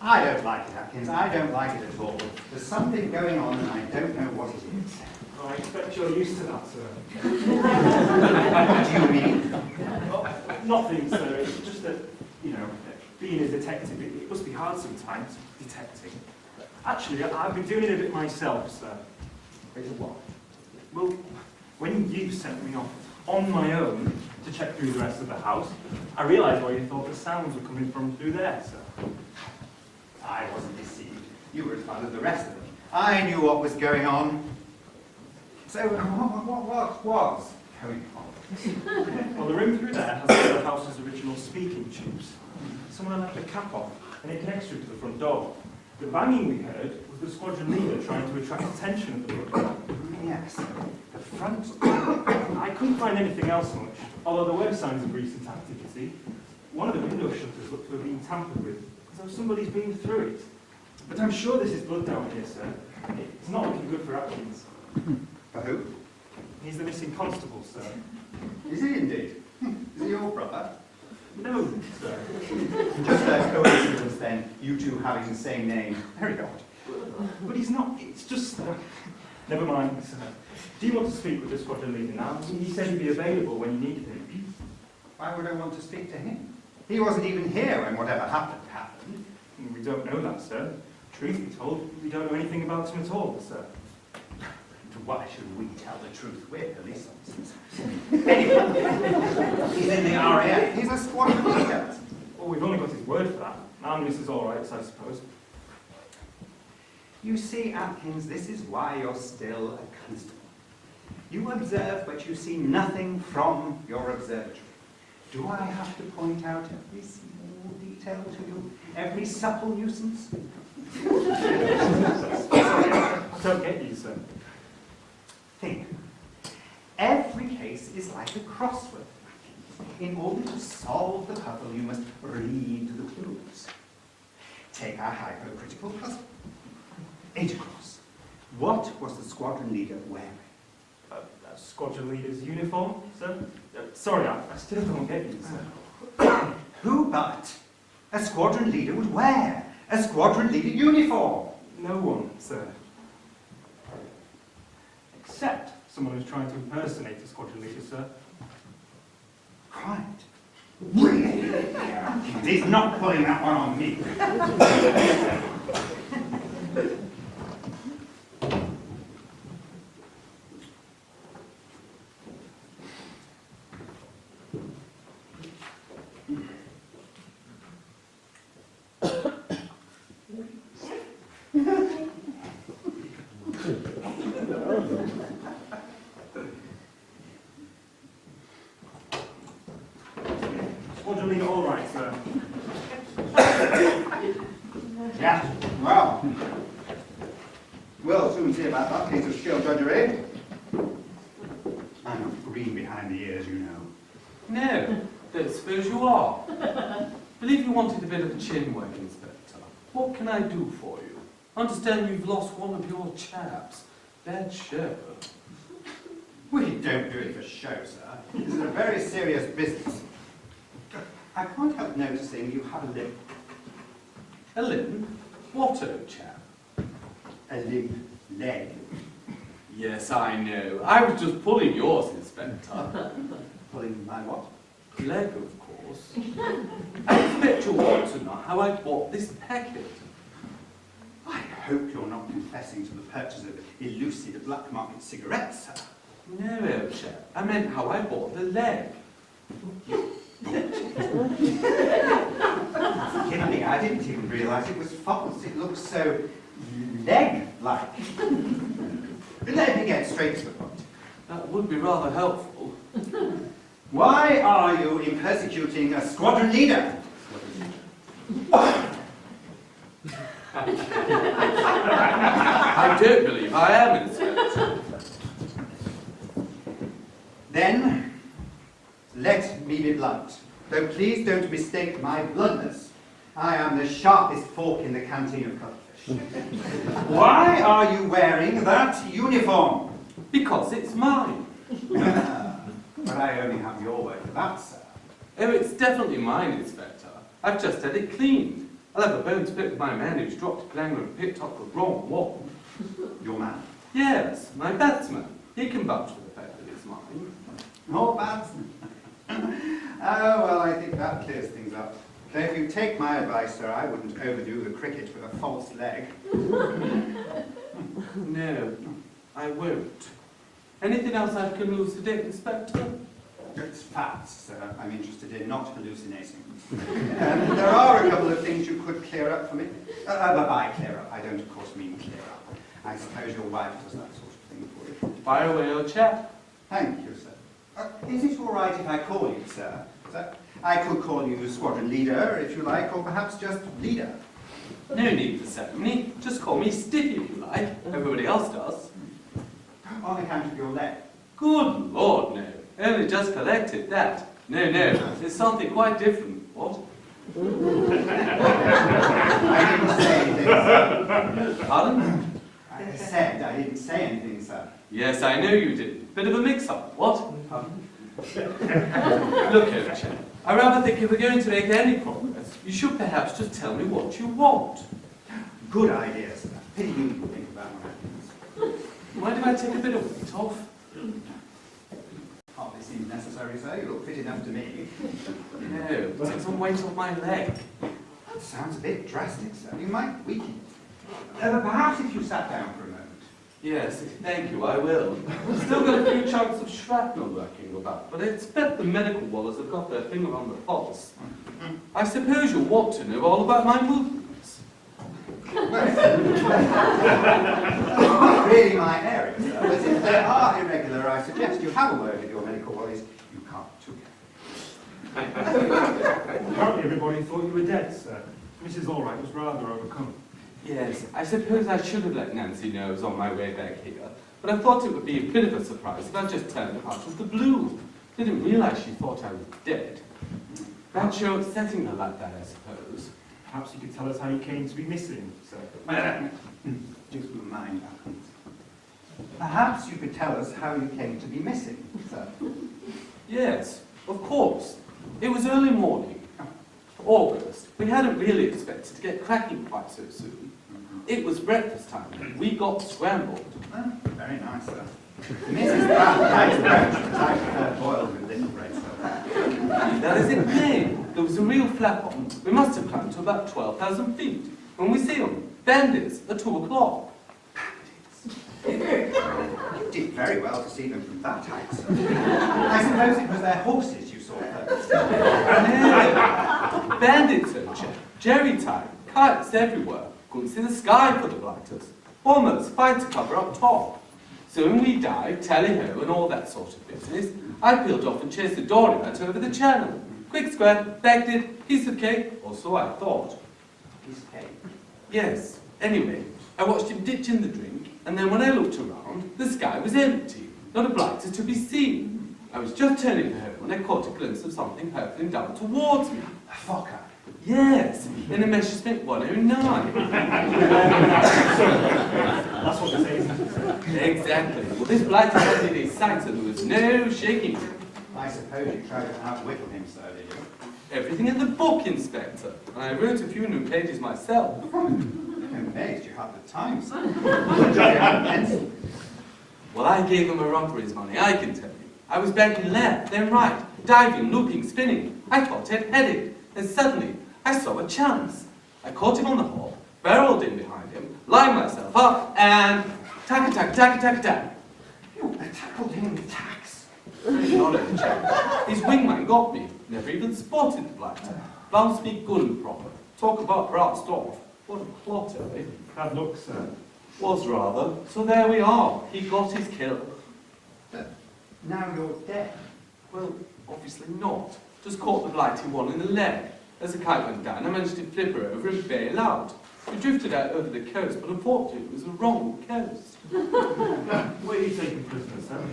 I don't like it, Atkins. I don't like it at all. There's something going on and I don't know what it is. Oh, I expect you're used to that, sir. What do you mean? Oh, nothing, sir. It's just that, being a detective, it must be hard sometimes, detecting. Actually, I've been doing it a bit myself, sir. Bit of what? Well, when you sent me off on my own to check through the rest of the house, I realised why you thought the sounds were coming from through there, sir. I wasn't deceived. You were as bad as the rest of them. I knew what was going on. So, what was going on? Well, the room through there has the house's original speaking tubes. Someone left the cap off, and it connects through to the front door. The banging we heard was the squadron leader trying to attract attention at the front door. Yes, the front door. I couldn't find anything else much, although there were signs of recent activity. One of the window shutters looked to have been tampered with, as though somebody's been through it. But I'm sure this is blood down here, sir. It's not looking good for Atkins. For who? He's the missing constable, sir. Is he indeed? Is he your brother? No, sir. Just a coincidence then, you two having the same name. Very odd. But he's not. It's just... never mind, sir. Do you want to speak with the squadron leader now? He said he'd be available when you needed him. Why would I want to speak to him? He wasn't even here when whatever happened happened. We don't know that, sir. Truth be told, we don't know anything about him at all, sir. Why should we tell the truth? We're police officers. Anyway, he's in the RAF. He's a squadron leader. Well, we've only got his word for that. And this is all right, I suppose. You see, Atkins, this is why you're still a constable. You observe, but you see nothing from your observatory. Do I have to point out every small detail to you? Every supple nuisance? I don't get you, sir. Think. Every case is like a crossword. In order to solve the puzzle, you must read the clues. Take our hypocritical puzzle. 8 across. What was the squadron leader wearing? A squadron leader's uniform, sir? Sorry, I still don't get you, sir. Who but a squadron leader would wear a squadron leader uniform? No one, sir. Except someone who's trying to impersonate a squadron leader, sir. quiet. He's not pulling that one on me. Squadron leader, all right, sir. Yeah, well, we'll soon see about that piece of skill drudgery. I'm not green behind the ears, you know. No, don't suppose you are. Believe you wanted a bit of chin work, Inspector. What can I do for you? Understand you've lost one of your chaps. Bad show. We don't do it for show, sir. This is a very serious business. I can't help noticing you have a limp. A limp? What, old chap? A limp leg. Yes, I know. I was just pulling yours, Inspector. Pulling my what? Leg, of course. I expect you want to know how I bought this packet. I hope you're not confessing to the purchase of elusive black market cigarettes, sir. No, old chap. I meant how I bought the leg. Forgive me, I didn't even realise it was false. It looks so leg-like. Let me get straight to the point. That would be rather helpful. Why are you persecuting a squadron leader? I don't believe I am, Inspector. Then, let me be blunt. Though please don't mistake my bluntness. I am the sharpest fork in the canteen of cuttlefish. Why are you wearing that uniform? Because it's mine. But I only have your word for that, sir. Oh, it's definitely mine, Inspector. I've just had it cleaned. I'll have a bone to pick with my man who's dropped a clanger and picked up the wrong one. Your man? Yes, my batsman. He can vouch for the fact that it's mine. Oh, batsman. Oh, well, I think that clears things up. Though if you take my advice, sir, I wouldn't overdo the cricket with a false leg. No, I won't. Anything else I can elucidate, Inspector? It's facts, sir. I'm interested in, not hallucinating. There are a couple of things you could clear up for me. But by clear up, I don't, of course, mean clear up. I suppose your wife does that sort of thing for you. Fire away, old chap. Thank you, sir. Is it all right if I call you, sir? I could call you squadron leader, if you like, or perhaps just leader. No need for ceremony. Just call me Stiffy if you like. Everybody else does. On account of your leg. Good Lord, no. Only just collected that. No, it's something quite different. What? I didn't say anything, sir. Pardon? I said I didn't say anything, sir. Yes, I know you didn't. Bit of a mix-up. What? Look, old chap. I rather think if we're going to make any progress, you should perhaps just tell me what you want. Good idea, sir. Pity you didn't think of that one. Mind if I take a bit of weight off? Hardly seems necessary, sir. You look fit enough to me. No, take some weight off my leg. That sounds a bit drastic, sir. You might weaken it. Perhaps if you sat down for a moment. Yes, thank you, I will. Still got a few chunks of shrapnel lurking about, but I expect the medical wallers have got their finger on the pulse. I suppose you'll want to know all about my movements. Not really my area, sir, but if they are irregular, I suggest you have a word with your medical worries. You can't too. Apparently everybody thought you were dead, sir. Mrs. Allwright was rather overcome. Yes, I suppose I should have let Nancy know I was on my way back here, but I thought it would be a bit of a surprise if I just turned up out of the blue. Didn't realise she thought I was dead. That show upsetting her like that, I suppose. Perhaps you could tell us how you came to be missing, sir. Just mind that. Perhaps you could tell us how you came to be missing, sir. Yes, of course. It was early morning. August. We hadn't really expected to get cracking quite so soon. It was breakfast time, and we got scrambled. Oh, very nice, sir. Mrs. Pratt likes bread, but I prefer boiled with little bread, sir. That is it, nay. There was a real flap on. We must have climbed to about 12,000 feet. When we see them, bandits at 2 o'clock. You did very well to see them from that height, sir. I suppose it was their horses you saw first. Bandits, sir, jerry time, kites everywhere. Couldn't see the sky for the blighters. Almost fighter cover up top. So when we dived, tally-ho and all that sort of business, I peeled off and chased the dory out over the channel. Quick square, bagged it, piece of cake, or so I thought. Piece of cake. Yes. Anyway, I watched him ditch in the drink, and then when I looked around, the sky was empty. Not a blighter to be seen. I was just turning home when I caught a glimpse of something hurtling down towards me. A fokker. Yes, in a Messerschmitt 109. That's what they say, isn't it? Exactly. Well, this blighter had me in a sight, and there was no shaking him. I suppose you tried to outwittle him, sir, did you? Everything in the book, Inspector. And I wrote a few new pages myself. I'm amazed you had the time, sir. Jolly had a pencil. Well, I gave him a run for his money, I can tell you. I was banking left, then right, diving, looping, spinning. I thought I'd headed. And suddenly, I saw a chance. I caught him on the hop, barreled in behind him, lined myself up, and tack-a-tack. You tackled him with tacks. Not a chance. His wingman got me. Never even spotted the blighter. Bounced me good and proper. Talk about brassed off. What a plot, eh? Bad luck, sir. Was rather. So there we are. He got his kill. But now you're dead. Well, obviously not. Just caught the blighty one in the leg. As the kite went down, I managed to flip her over and bail out. We drifted out over the coast, but unfortunately it was the wrong coast. Where are you taking prisoners, sir?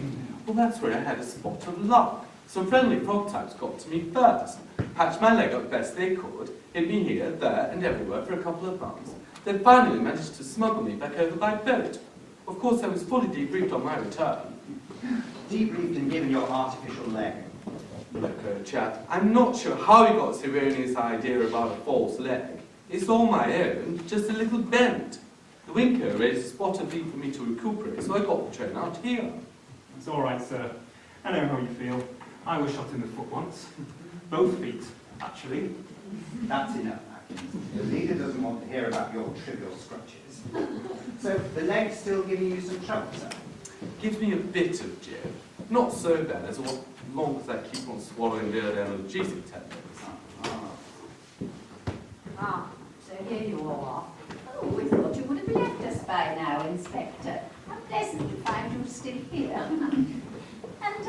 Well, that's where I had a spot of luck. Some friendly frog types got to me first, patched my leg up best they could, hit me here, there, and everywhere for a couple of months. Then finally managed to smuggle me back over by boat. Of course, I was fully debriefed on my return. Debriefed and given your artificial leg. Look, chap, I'm not sure how he got this erroneous idea about a false leg. It's all my own, just a little bent. The Winco raised a spot of leave for me to recuperate, so I got the train out here. It's all right, sir. I know how you feel. I was shot in the foot once. Both feet, actually. That's enough, Atkins. The leader doesn't want to hear about your trivial scratches. So, the leg's still giving you some trouble, sir? Gives me a bit of jib. Not so bad as long as I keep on swallowing the analgesic tablets. Ah, so here you all are. Oh, we thought you would have left us by now, Inspector. How pleasant to find you still here. And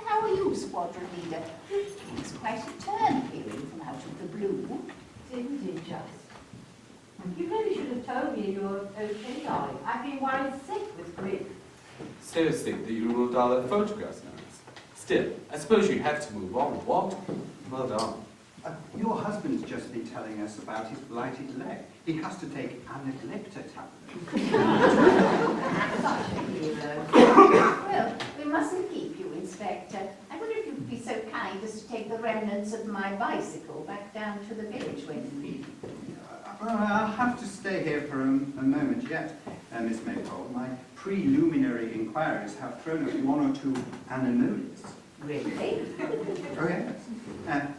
how are you, Squadron Leader? It's quite a turn appearing from out of the blue. Didn't it just? You really should have told me you were okay, darling. I've been worried sick with grief. So sick that you removed all the photographs now. Still, I suppose you have to move on, what? Well done. Your husband's just been telling us about his blighted leg. He has to take anaglipta tablets. Such a hero. Well, we mustn't keep you, Inspector. I wonder if you'd be so kind as to take the remnants of my bicycle back down to the village when you leave. I'll have to stay here for a moment yet, Miss Maypole. My preliminary inquiries have thrown up one or two anomalies. Really? Oh, yes.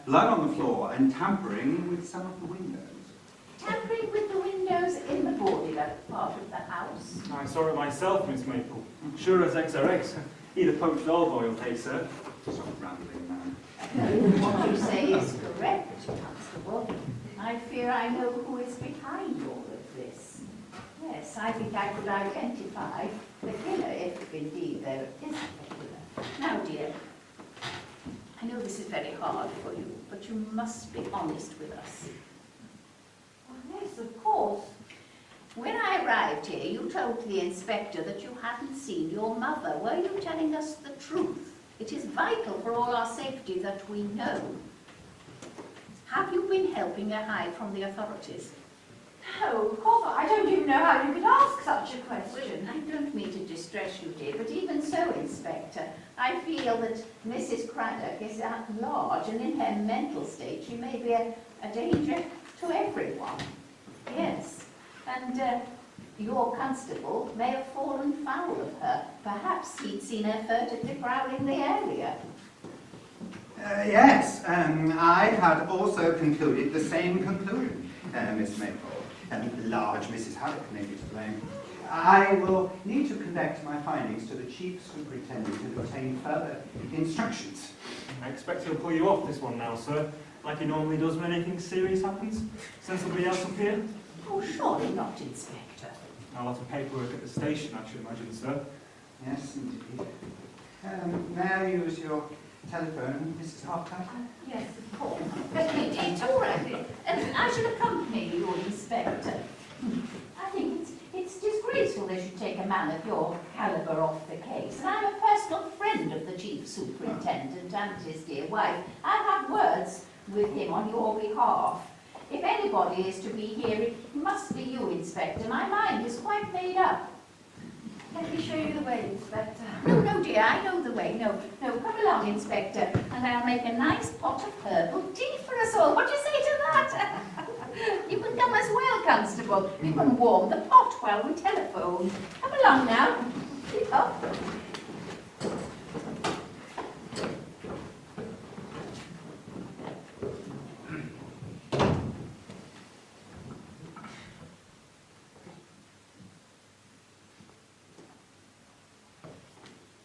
Blood on the floor and tampering with some of the windows. Tampering with the windows in the boarded up part of the house. I saw it myself, Miss Maple. Sure as eggs are eggs. Either poached or boiled, hey, sir. Some rambling man. What you say is correct, Constable. I fear I know who is behind all of this. Yes, I think I could identify the killer, if indeed there is a killer. Now, dear, I know this is very hard for you, but you must be honest with us. Well, yes, of course. When I arrived here, you told the inspector that you hadn't seen your mother. Were you telling us the truth? It is vital for all our safety that we know. Have you been helping her hide from the authorities? No, of course not. I don't even know how you could ask such a question. I don't mean to distress you, dear, but even so, Inspector, I feel that Mrs. Craddock is at large, and in her mental state she may be a danger to everyone. Yes, and your constable may have fallen foul of her. Perhaps he'd seen her furtively prowling the area. Yes, I had also concluded the same conclusion, Miss Maple. Large Mrs. Haddock may be to blame. I will need to conduct my findings to the Chief Superintendent and obtain further instructions. I expect he'll pull you off this one now, sir, like he normally does when anything serious happens. Send somebody else up here. Oh, surely not, Inspector. A lot of paperwork at the station, I should imagine, sir. Yes, indeed. May I use your telephone, Mrs. Hartcutt? Yes, of course. It's all right. I shall accompany you, Inspector. I think it's disgraceful they should take a man of your calibre off the case. And I'm a personal friend of the Chief Superintendent and his dear wife. I've had words with him on your behalf. If anybody is to be here, it must be you, Inspector. My mind is quite made up. Let me show you the way, Inspector. No, dear, I know the way. No, come along, Inspector, and I'll make a nice pot of herbal tea for us all. What do you say to that? You can come as well, Constable. We can warm the pot while we telephone. Come along now. Keep up.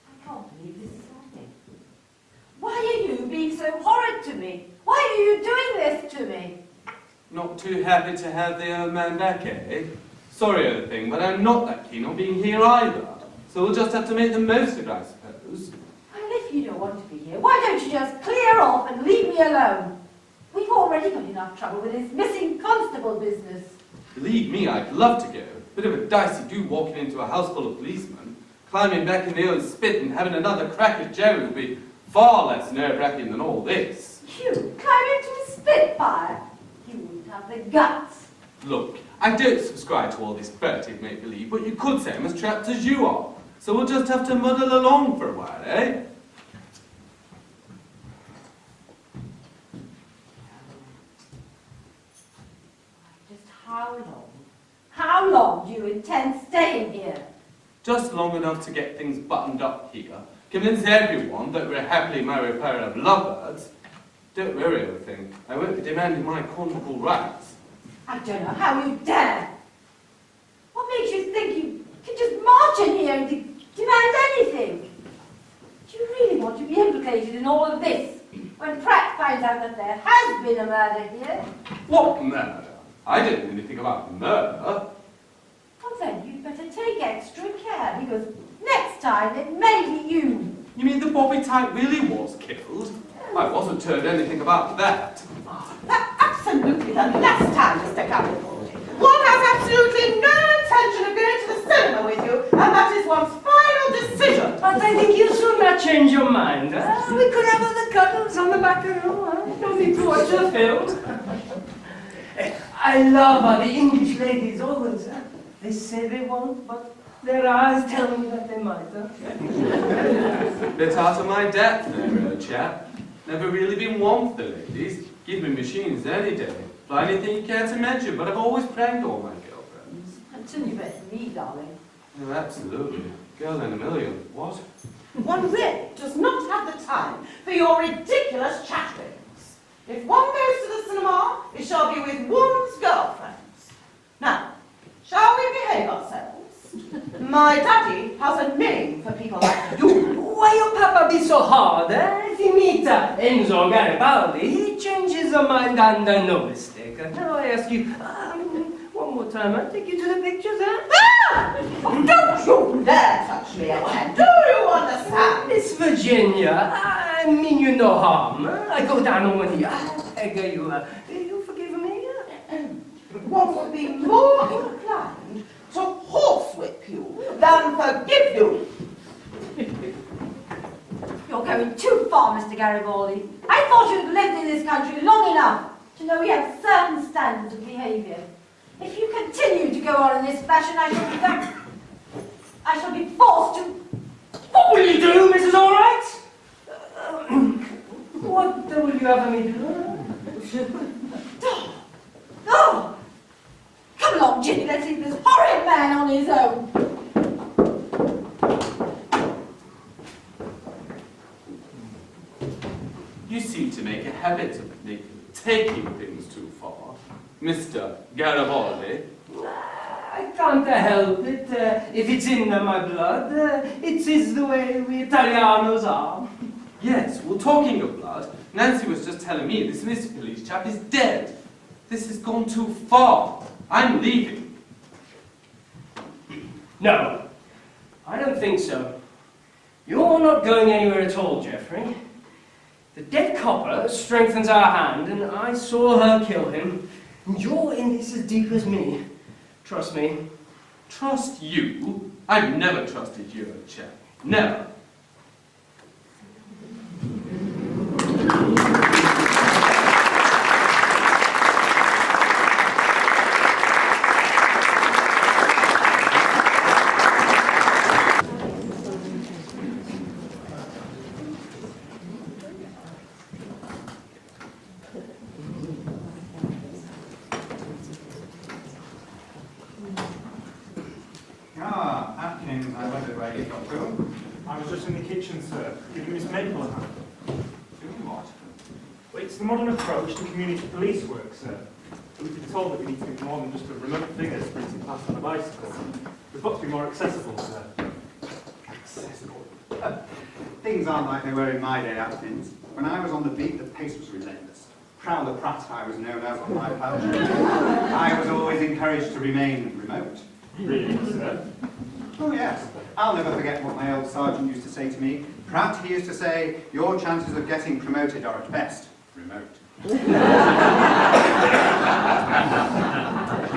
I can't believe this is happening. Why are you being so horrid to me? Why are you doing this to me? Not too happy to have the old man back, eh? Sorry, old thing, but I'm not that keen on being here either. So we'll just have to make the most of it, I suppose. Well, if you don't want to be here, why don't you just clear off and leave me alone? We've already got enough trouble with this missing constable business. Believe me, I'd love to go. Bit of a dicey do walking into a house full of policemen. Climbing back in the old spit and having another crack at Jerry would be far less nerve-wracking than all this. You climb into a Spitfire? You wouldn't have the guts. Look, I don't subscribe to all this furtive make-believe, but you could say I'm as trapped as you are. So we'll just have to muddle along for a while, eh? Just how long? How long do you intend staying here? Just long enough to get things buttoned up here. Convince everyone that we're a happily married pair of lovebirds. Don't worry, old thing. I won't be demanding my conjugal rights. I don't know how you dare. What makes you think you can just march in here and demand anything? Do you really want to be implicated in all of this when Pratt finds out that there has been a murder here? What murder? I didn't know anything about murder. Well then, you'd better take extra care because next time it may be you. You mean the Bobby type really was killed? I wasn't told anything about that. That's absolutely the last time, Mr. Capitol. One has absolutely no intention of going to the cinema with you, and that is one's final decision. But I think you'll soon not change your mind. We could have other cuddles on the back of the room. No need to watch the film. I love how the English ladies always, they say they won't, but their eyes tell me that they might. Bit out of my depth there, old chap. Never really been one for the ladies. Give me machines any day. Fly anything you care to mention, but I've always pranked all my girlfriends. Until you met me, darling. Oh, absolutely. Girl in a million. What? One really does not have the time for your ridiculous chatterings. If one goes to the cinema, it shall be with one's girlfriends. Now, shall we behave ourselves? My daddy has a name for people like you. Why your papa be so hard, eh? If you meet Enzo Garibaldi, he changes his mind under no mistake. Now I ask you, one more time, I'll take you to the pictures, Ah! Don't you dare touch me again. Do you understand? Miss Virginia, I mean you no harm. I go down on one knee. I beg you, you forgive me? One would be more inclined to horsewhip you than forgive you. You're going too far, Mr. Garibaldi. I thought you'd lived in this country long enough to know we have certain standards of behaviour. If you continue to go on in this fashion, I shall be forced to... What will you do, Mrs. Allright? What will you have me do? Oh! Come along, Ginny, let's leave this horrid man on his own. You seem to make a habit of taking things too far. Mr. Garibaldi. I can't help it. If it's in my blood, it is the way we Italianos are. Yes, well, talking of blood, Nancy was just telling me this Mr. Police chap is dead. This has gone too far. I'm leaving. No, I don't think so. You're not going anywhere at all, Geoffrey. The dead copper strengthens our hand, and I saw her kill him. And you're in this as deep as me. Trust me. Trust you? I've never trusted you, chap. Never. Ah, Atkins, I wondered where you got to. I was just in the kitchen, sir, giving Miss Maple a hand. Doing what? Well, it's the modern approach to community police work, sir. We've been told that we need to be more than just a remote figure sprinting past on a bicycle. We've got to be more accessible, sir. Accessible. Things aren't like they were in my day, Atkins. When I was on the beat, the pace was relentless. Prowler Pratt, I was known as on my pouch. I was always encouraged to remain remote. Really, sir? Oh, yes. I'll never forget what my old sergeant used to say to me. Pratt, he used to say, your chances of getting promoted are at best remote. I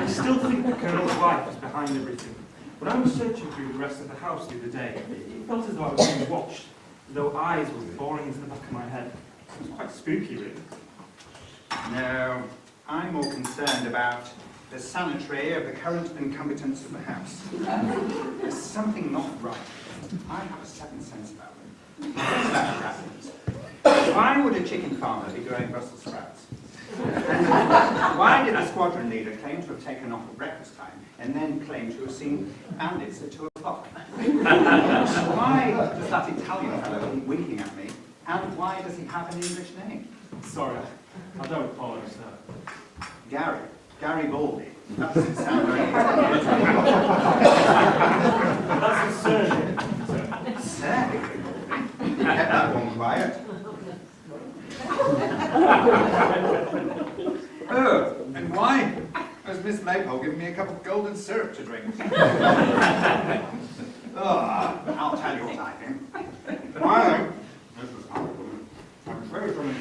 still think the Colonel's wife was behind everything. When I was searching through the rest of the house the other day, it felt as though I was being watched, though eyes were boring into the back of my head. It was quite spooky, really. No, I'm more concerned about the sanitary of the current incompetence of the house. There's something not right. I have a second sense about them. That happens. Why would a chicken farmer be growing Brussels sprouts? And why did the squadron leader claim to have taken off at breakfast time and then claim to have seen bandits at 2 o'clock? Why does that Italian fellow keep winking at me? And why does he have an English name? Sorry, I don't follow, sir. Gary Baldy. That doesn't sound very That's a surname, sir. Say, you kept that one quiet. Oh, and why has Miss Maple given me a cup of golden syrup to drink? Oh, I'll tell you what I think. I think this is how it goes. I'm very sorry.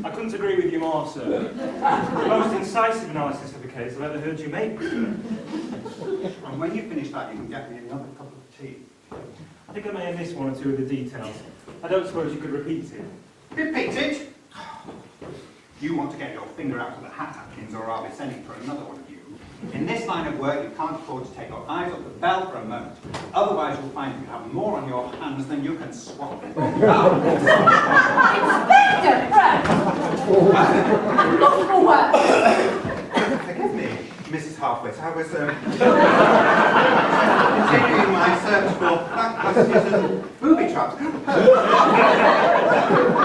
I couldn't agree with you more, sir. The most incisive analysis of the case I've ever heard you make, sir. And when you finish that, you can get me another cup of tea. I think I may have missed one or two of the details. I don't suppose you could repeat it. Repeat it? You want to get your finger out of the hat, Atkins, or I'll be sending for another one of you. In this line of work, you can't afford to take your eyes off the bell for a moment. Otherwise, you'll find you have more on your hands than you can swallow. Inspector Pratt! Look for work! Forgive me, Mrs. Halfwit. I was continuing my search for blackbusters and booby traps.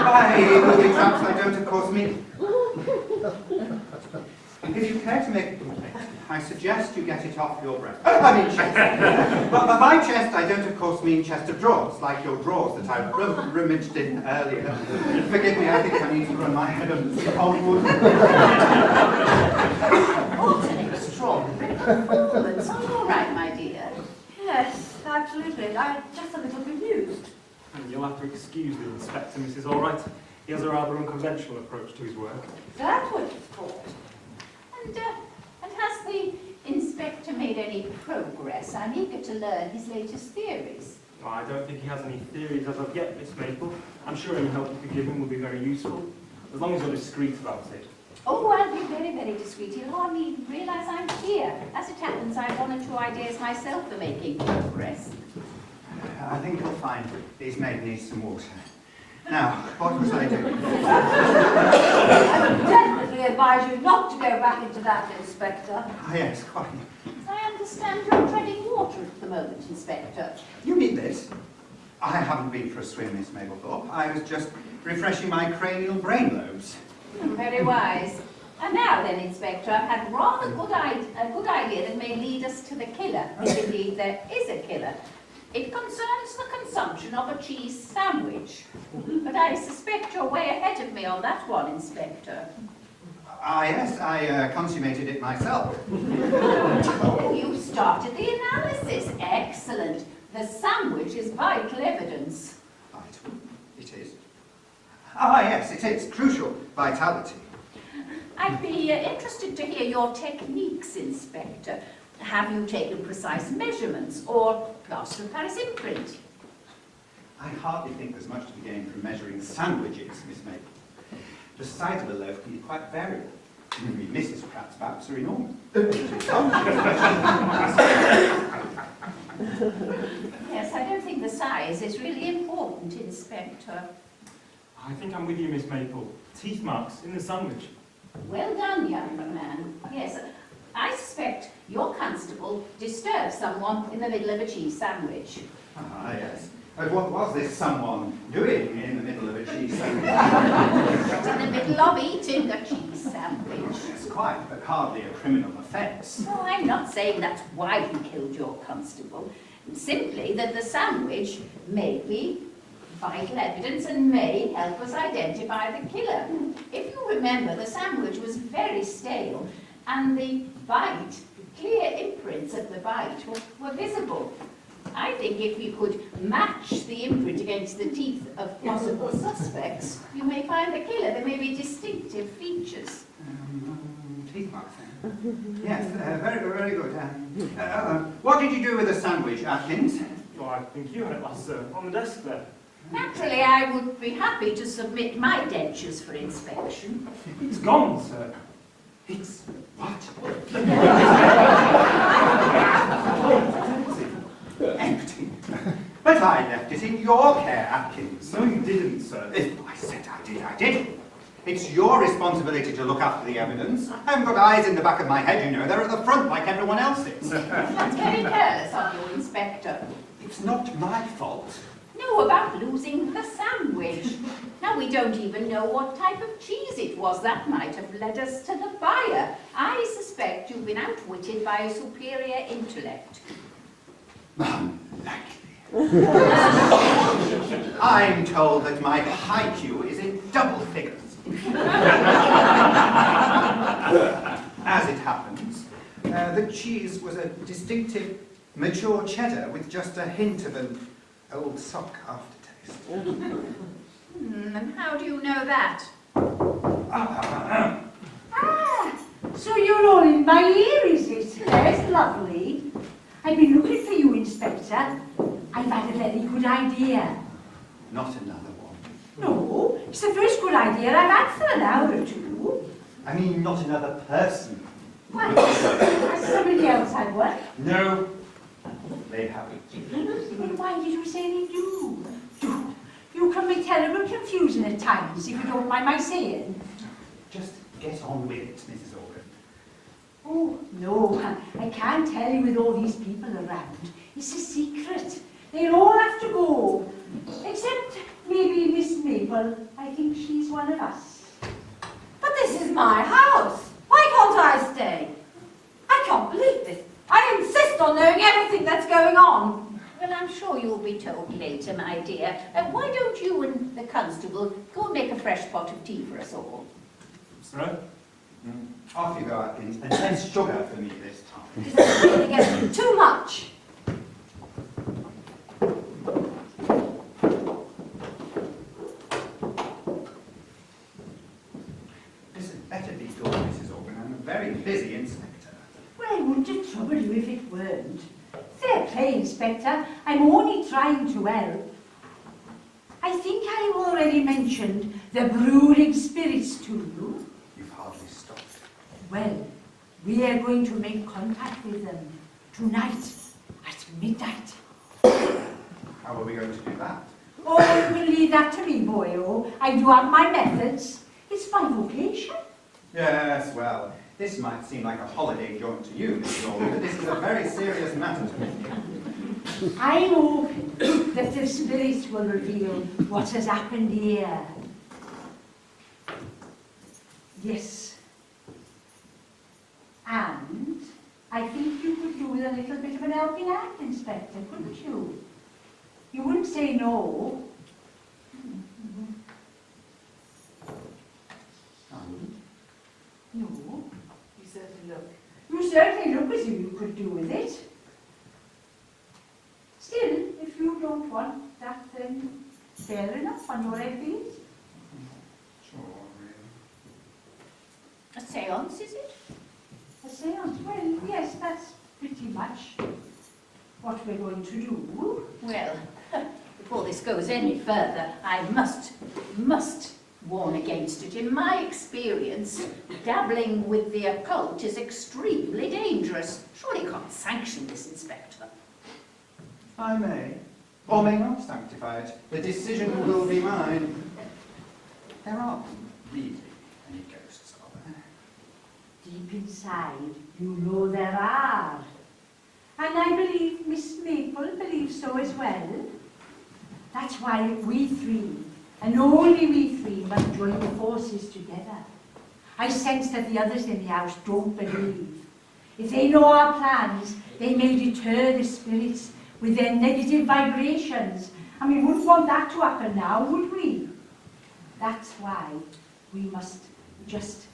By booby traps, I don't, of course, mean... If you care to make a complaint, I suggest you get it off your breast. I mean chest. But by chest, I don't, of course, mean chest of drawers, like your drawers that I rummaged in earlier. Forgive me, I think I need to run my head under some cold wood. What an extraordinary performance. Are you all right, my dear? Yes, absolutely. I'm just a little confused. And you'll have to excuse the inspector, Mrs. Allwright. He has a rather unconventional approach to his work. That's what it's called. And has the inspector made any progress? I'm eager to learn his latest theories. Oh, I don't think he has any theories as of yet, Miss Maple. I'm sure any help you could give him will be very useful, as long as you're discreet about it. Oh, I'll be very, very discreet. He'll hardly realise I'm here. As it happens, I have 1 or 2 ideas myself for making progress. I think you'll find these men need some water. Now, what was I doing? I would definitely advise you not to go back into that, Inspector. Ah, yes, quite. I understand you're treading water water at the moment, Inspector. You mean this? I haven't been for a swim, Miss Mablethorpe. I was just refreshing my cranial brain lobes. Very wise. And now then, Inspector, I've had rather a good idea that may lead us to the killer, if indeed there is a killer. It concerns the consumption of a cheese sandwich. But I suspect you're way ahead of me on that one, Inspector. Yes, I consummated it myself. Oh, you started the analysis. Excellent. The sandwich is vital evidence. Right, it is. Yes, it is. Crucial vitality. I'd be interested to hear your techniques, Inspector. Have you taken precise measurements or plaster of Paris imprint? I hardly think there's much to be gained from measuring sandwiches, Miss Maple. The size of a loaf can be quite variable. Mrs. Pratt's baps are enormous. Yes, I don't think the size is really important, Inspector. I think I'm with you, Miss Maple. Teeth marks in the sandwich. Well done, young man. Yes, I suspect your constable disturbed someone in the middle of a cheese sandwich. Yes. But what was this someone doing in the middle of a cheese sandwich? In the middle of eating a cheese sandwich. It's quite, but hardly a criminal offence. No, I'm not saying that's why he killed your constable. Simply that the sandwich may be vital evidence and may help us identify the killer. If you remember, the sandwich was very stale and the bite, clear imprints of the bite were visible. I think if you could match the imprint against the teeth of possible suspects, you may find the killer. There may be distinctive features. Teeth marks, eh? Yes, very, very good. What did you do with the sandwich, Atkins? Well, I think you had it last, sir, on the desk there. Naturally, I would be happy to submit my dentures for inspection. It's gone, sir. It's what? Empty. But I left it in your care, Atkins. No, you didn't, sir. If I said I did, I did. It's your responsibility to look after the evidence. I haven't got eyes in the back of my head, you know. They're at the front like everyone else's. That's very careless of you, Inspector. It's not my fault. No, about losing the sandwich. Now, we don't even know what type of cheese it was. That might have led us to the buyer. I suspect you've been outwitted by a superior intellect. Unlikely. I'm told that my IQ is in double figures. As it happens, the cheese was a distinctive, mature cheddar with just a hint of an old sock aftertaste. And how do you know that? So you're all in my ear, is it? That's lovely. I've been looking for you, Inspector. I've had a very good idea. Not another one. No, it's the first good idea I've had for an hour or two. I mean, not another person. Well, has somebody else had one? No, they haven't. Well, why did you say they do? Do. You can be terrible confusing at times, if you don't mind my saying. Just get on with it, Mrs. Organ. Oh, no, I can't tell you with all these people around. It's a secret. They'll all have to go. Except maybe Miss Maple. I think she's one of us. But this is my house. Why can't I stay? I can't believe this. I insist on knowing everything that's going on. Well, I'm sure you'll be told later, my dear. Why don't you and the constable go and make a fresh pot of tea for us all? Sir? Off you go, Atkins, and less sugar for me this time. This really gets too much. This had better be good, Mrs. Organ. I'm a very busy inspector. Well, I wouldn't have troubled you if it weren't. Fair play, Inspector. I'm only trying to help. I think I've already mentioned the brooding spirits to you. You've hardly stopped. Well, we are going to make contact with them tonight at midnight. How are we going to do that? Oh, you will leave that to me, boyo. I do have my methods. It's my vocation. Yes, well, this might seem like a holiday jaunt to you, Mrs. Organ, but this is a very serious matter to me. I'm hoping that the spirits will reveal what has happened here. Yes. And I think you could do with a little bit of an helping hand, Inspector, couldn't you? You wouldn't say no. No. You certainly look. You certainly look as if you could do with it. Still, if you don't want that, then fair enough on your end, please. Sure, A séance, is it? A séance? Well, yes, that's pretty much what we're going to do. Well, before this goes any further, I must warn against it. In my experience, dabbling with the occult is extremely dangerous. Surely you can't sanction this, Inspector. I may, or may not sanctify it. The decision will be mine. There aren't really any ghosts, are there? Deep inside, you know there are. And I believe Miss Maple believes so as well. That's why we three, and only we three, must join the forces together. I sense that the others in the house don't believe. If they know our plans, they may deter the spirits with their negative vibrations. And we wouldn't want that to happen now, would we? That's why we must just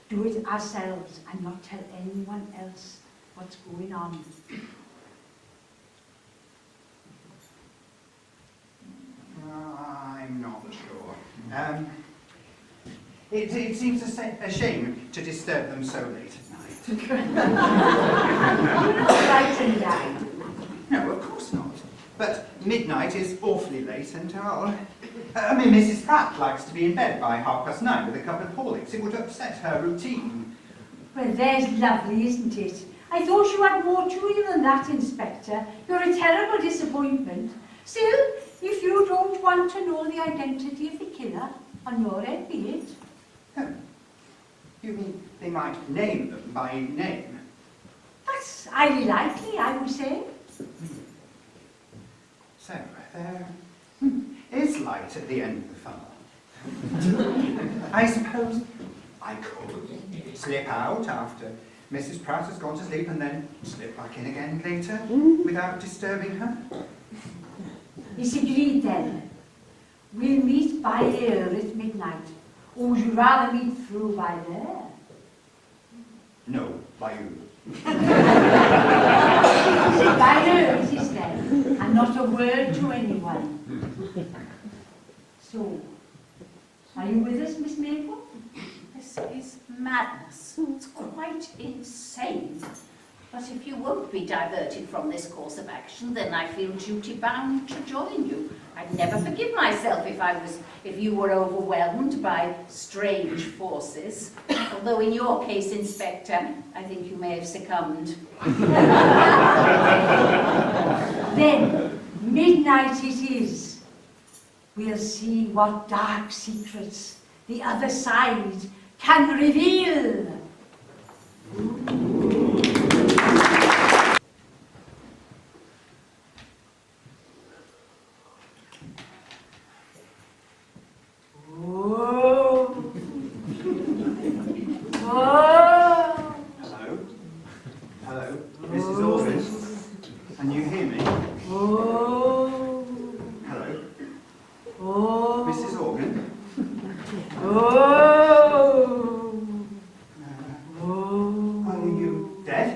do it ourselves and not tell anyone else what's going on. I'm not sure. It seems a shame to disturb them so late at night. You're not frightened, Dad. No, of course not. But midnight is awfully late, and Mrs. Pratt likes to be in bed by 9:30 with a cup of Horlicks. It would upset her routine. Well, there's lovely, isn't it? I thought you had more to you than that, Inspector. You're a terrible disappointment. Still, if you don't want to know the identity of the killer, on your head be it. Oh. You mean they might name them by name? That's highly likely, I would say. So, there is light at the end of the funnel. I suppose I could slip out after Mrs. Pratt has gone to sleep and then slip back in again later without disturbing her. It's agreed then. We'll meet by here at midnight. Or would you rather meet through by there? No, by you. By here it is then, and not a word to anyone. So, are you with us, Miss Maple? This is madness. It's quite insane. But if you won't be diverted from this course of action, then I feel duty-bound to join you. I'd never forgive myself if you were overwhelmed by strange forces. Although in your case, Inspector, I think you may have succumbed. Then, midnight it is. We'll see what dark secrets the other side can reveal. Hello, Mrs. Organ. Can you hear me? Hello, Mrs. Organ. Are you dead?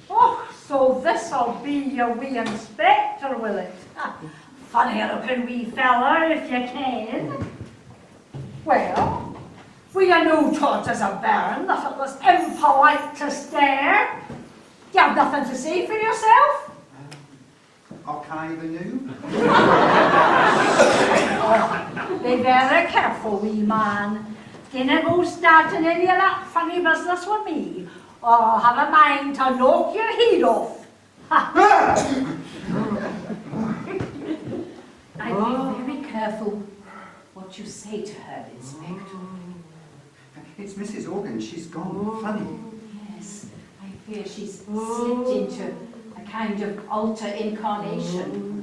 Oh, so this'll be your wee inspector, will it? Funny looking wee fella, if you can. Well, we are no taught as a baron that it was impolite to stare. You have nothing to say for yourself? Okay, the new? Be very careful, wee man. Dinna go starting any of that funny business with me, or I'll have a mind to knock your head off. Ha. what you say to her, Inspector. It's Mrs. Organ. She's gone funny. Yes, I fear she's slipped into a kind of alter incarnation.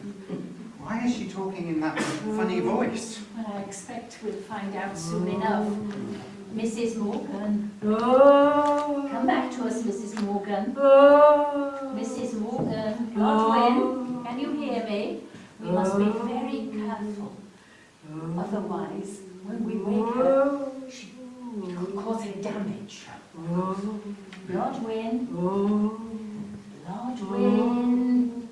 Why is she talking in that funny voice? Well, I expect we'll find out soon enough. Mrs. Morgan. Come back to us, Mrs. Morgan. Mrs. Morgan. Godwin, can you hear me? We must be very careful. Otherwise, when we wake her, she could cause her damage. Godwin. Godwin.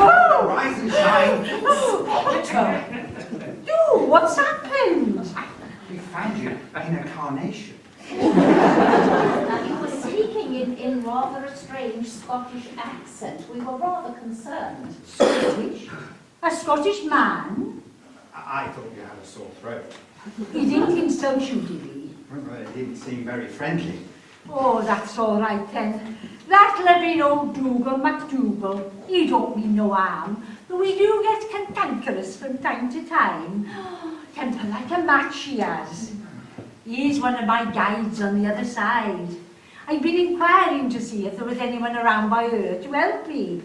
Oh, rise and shine. Oh, what's happened? We found you in a carnation. Now, you were speaking in rather a strange Scottish accent. We were rather concerned. Scottish? A Scottish man? I thought you had a sore throat. He didn't insult you, did he? Well, it didn't seem very friendly. Oh, that's all right then. That living old Dougal MacDougal, he don't mean no harm, though he do get cantankerous from time to time. Temper like a match he has. He's one of my guides on the other side. I've been inquiring to see if there was anyone around by her to help me.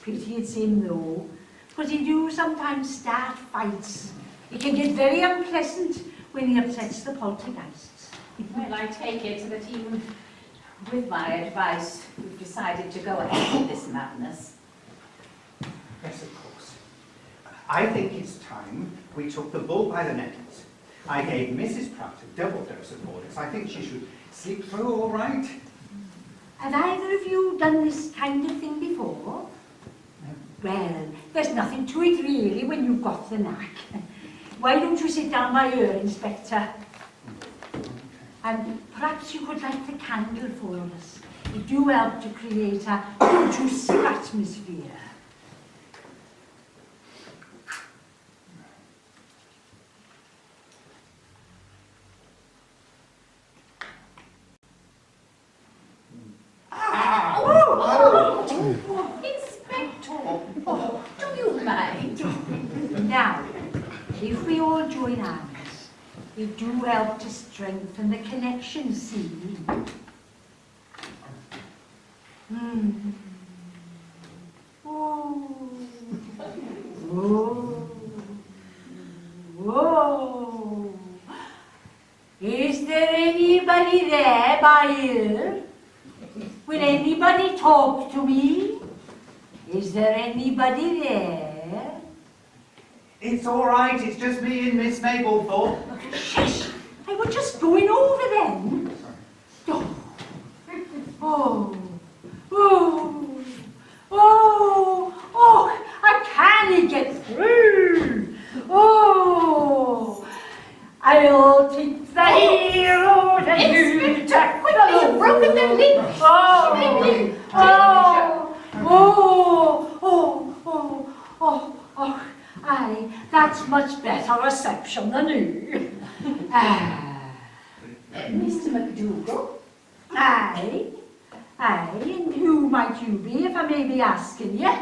Pity it's him though, because he do sometimes start fights. It can get very unpleasant when he upsets the poltergeists. Well, I take it that even with my advice, you've decided to go ahead with this madness. Yes, of course. I think it's time we took the bull by the neckles. I gave Mrs. Pratt a double dose of Bordeaux. I think she should sleep through all right. Have either of you done this kind of thing before? Well, there's nothing to it really when you've got the knack. Why don't you sit down by her, Inspector? And perhaps you could light the candle for us. It do help to create a conducive atmosphere. Inspector, do you mind? Now, if we all join hands, it do help to strengthen the connection, see? Oh. Oh. Whoa. Is there anybody there by here? Will anybody talk to me? Is there anybody there? It's all right. It's just me and Miss Mablethorpe. Shush! I was just going over then. Oh. Oh. Oh. Oh. Oh. I can't get through. Oh. I'll take the hero to Inspector, quickly, you've broken the link. Oh. Oh. Oh. Oh. Oh. Oh. Oh. Aye, that's much better reception than you. Mr. MacDougal? Aye. Aye, and who might you be, if I may be asking you?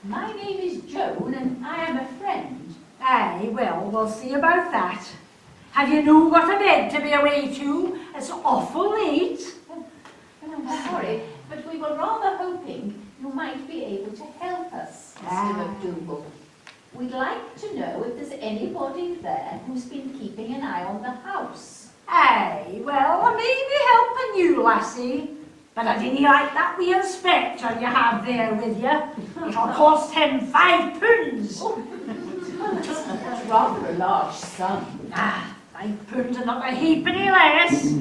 My name is Joan, and I am a friend. Aye, well, we'll see about that. Have you no got a bed to be away to? It's awful late. I'm sorry, but we were rather hoping you might be able to help us, Mr. MacDougal. We'd like to know if there's anybody there who's been keeping an eye on the house. Aye, well, I may be helping you, lassie. But I didn't like that wee inspector you have there with you. It'll cost him £5. That's rather a large sum. £5 are not a halfpenny less.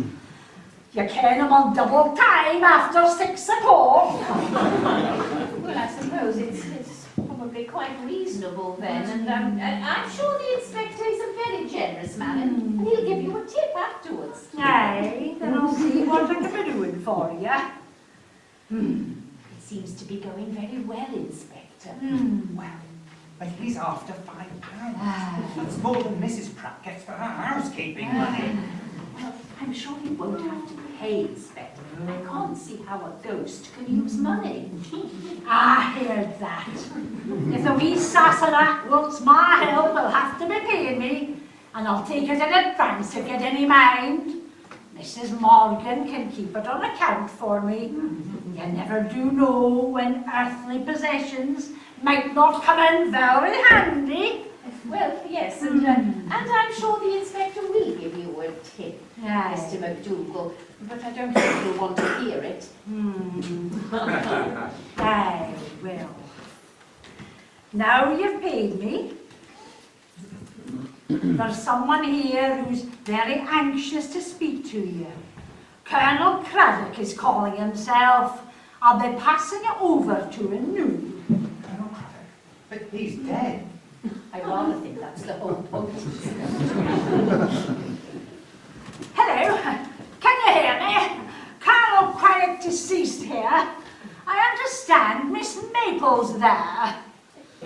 You can him on double time after 6 o'clock. Well, I suppose it's probably quite reasonable then, and I'm sure the inspector is a very generous man, and he'll give you a tip afterwards. Aye, then I'll see what I can be doing for you. It seems to be going very well, Inspector. Well, but he's after £5. That's more than Mrs. Pratt gets for her housekeeping money. Well, I'm sure you won't have to pay, Inspector. I can't see how a ghost can use money. I heard that. If the wee Sassenach wants my help, he'll have to be paying me, and I'll take it in advance if you'd any mind. Mrs. Morgan can keep it on account for me. You never do know when earthly possessions might not come in very handy. Well, yes, and I'm sure the Inspector will give you a tip, Mr. McDougall, but I don't think you'll want to hear it. I will. Now you've paid me, there's someone here who's very anxious to speak to you. Colonel Craddock is calling himself. I'll be passing it over to him now. Colonel Craddock? But he's dead. I rather think that's the whole point. Hello, can you hear me? Colonel Craddock deceased here. I understand Miss Maple's there.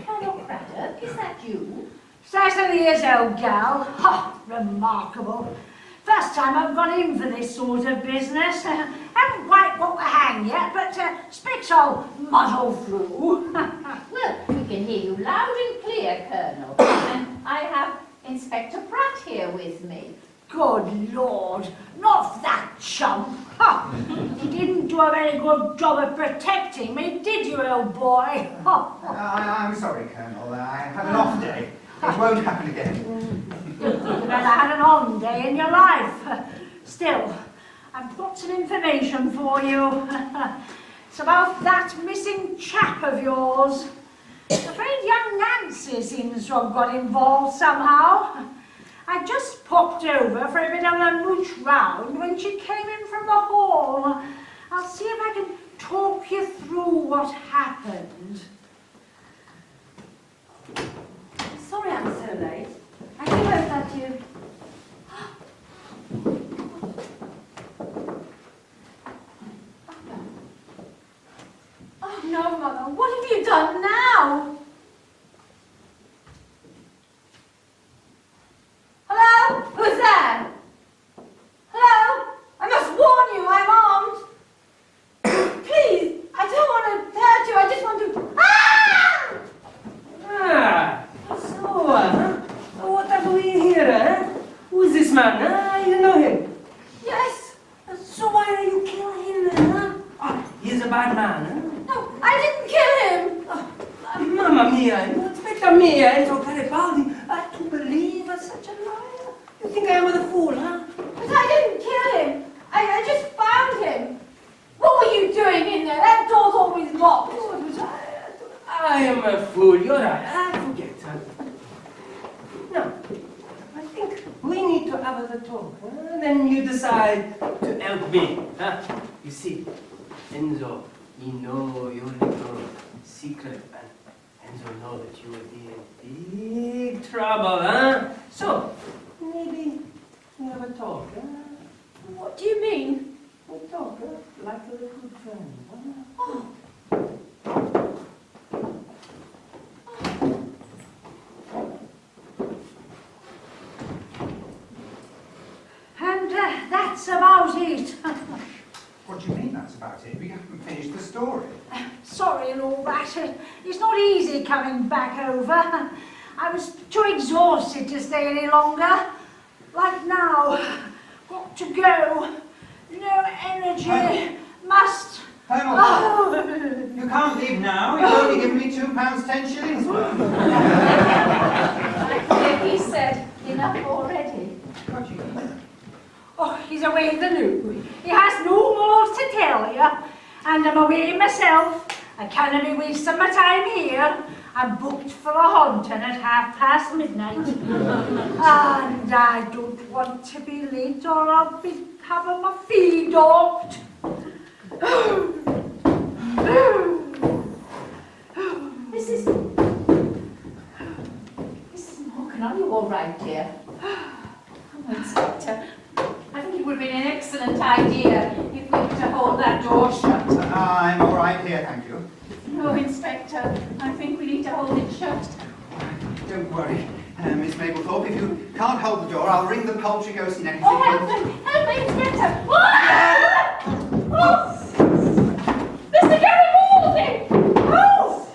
Colonel Craddock, is that you? Certainly is, old gal. Ha, remarkable. First time I've gone in for this sort of business. Haven't quite got the hang yet, but speaks I'll muddle through. Well, we can hear you loud and clear, Colonel. And I have Inspector Pratt here with me. Good Lord, not that chump. Ha! You didn't do a very good job of protecting me, did you, old boy? I'm sorry, Colonel. I had an off day. It won't happen again. You've never had an on day in your life. Still, I've got some information for you. It's about that missing chap of yours. I'm afraid young Nancy seems to have got involved somehow. I just popped over for a bit of a mooch round when she came in from the hall. I'll see if I can talk you through what happened. Sorry I'm so late. I do hope that you... Oh no, Mother, what have you done now? Hello? Who's there? Hello? I must warn you, I'm armed. Please, I don't want to hurt you, I just want to... Ah! So, what are we here, Who is this man, You know him? Yes. So why are you killing him, He's a bad man, No, I didn't kill him. Mamma mia, aspetta mia, Enzo Garibaldi, to believe such a liar? You think I am a fool, But I didn't kill him. I just found him. What were you doing in there? That door's always locked. I am a fool, you're right, forget it. No, I think we need to have a talk, then you decide to help me, You see, Enzo, you know your little secret, and Enzo know that you will be in big trouble, So, maybe we have a talk, What do you mean? We talk, like a little friend, Oh. And that's about it. What do you mean that's about it? We haven't finished the story. Sorry and all that. It's not easy coming back over. I was too exhausted to stay any longer. Like now, got to go. No energy. Must. Colonel, Oh. you can't leave now. You've only given me £2 10 shillings worth. I hear he said enough already. What do you mean? Oh, he's away in the loo. He has no more to tell you. And I'm away myself. I can't be wasting my time here. I'm booked for a haunting at midnight. And I don't want to be late or I'll be having my feet docked. Mrs. Morgan, are you all right, dear? Oh, Inspector, I think it would have been an excellent idea if we were to hold that door shut. I'm all right here, thank you. No, Inspector, I think we need to hold it shut. Don't worry, Miss Maplethorpe. If you can't hold the the door. I'll ring the poultry ghost next. Oh, help me, Inspector! Oh! Mr. Garibaldi! Oh!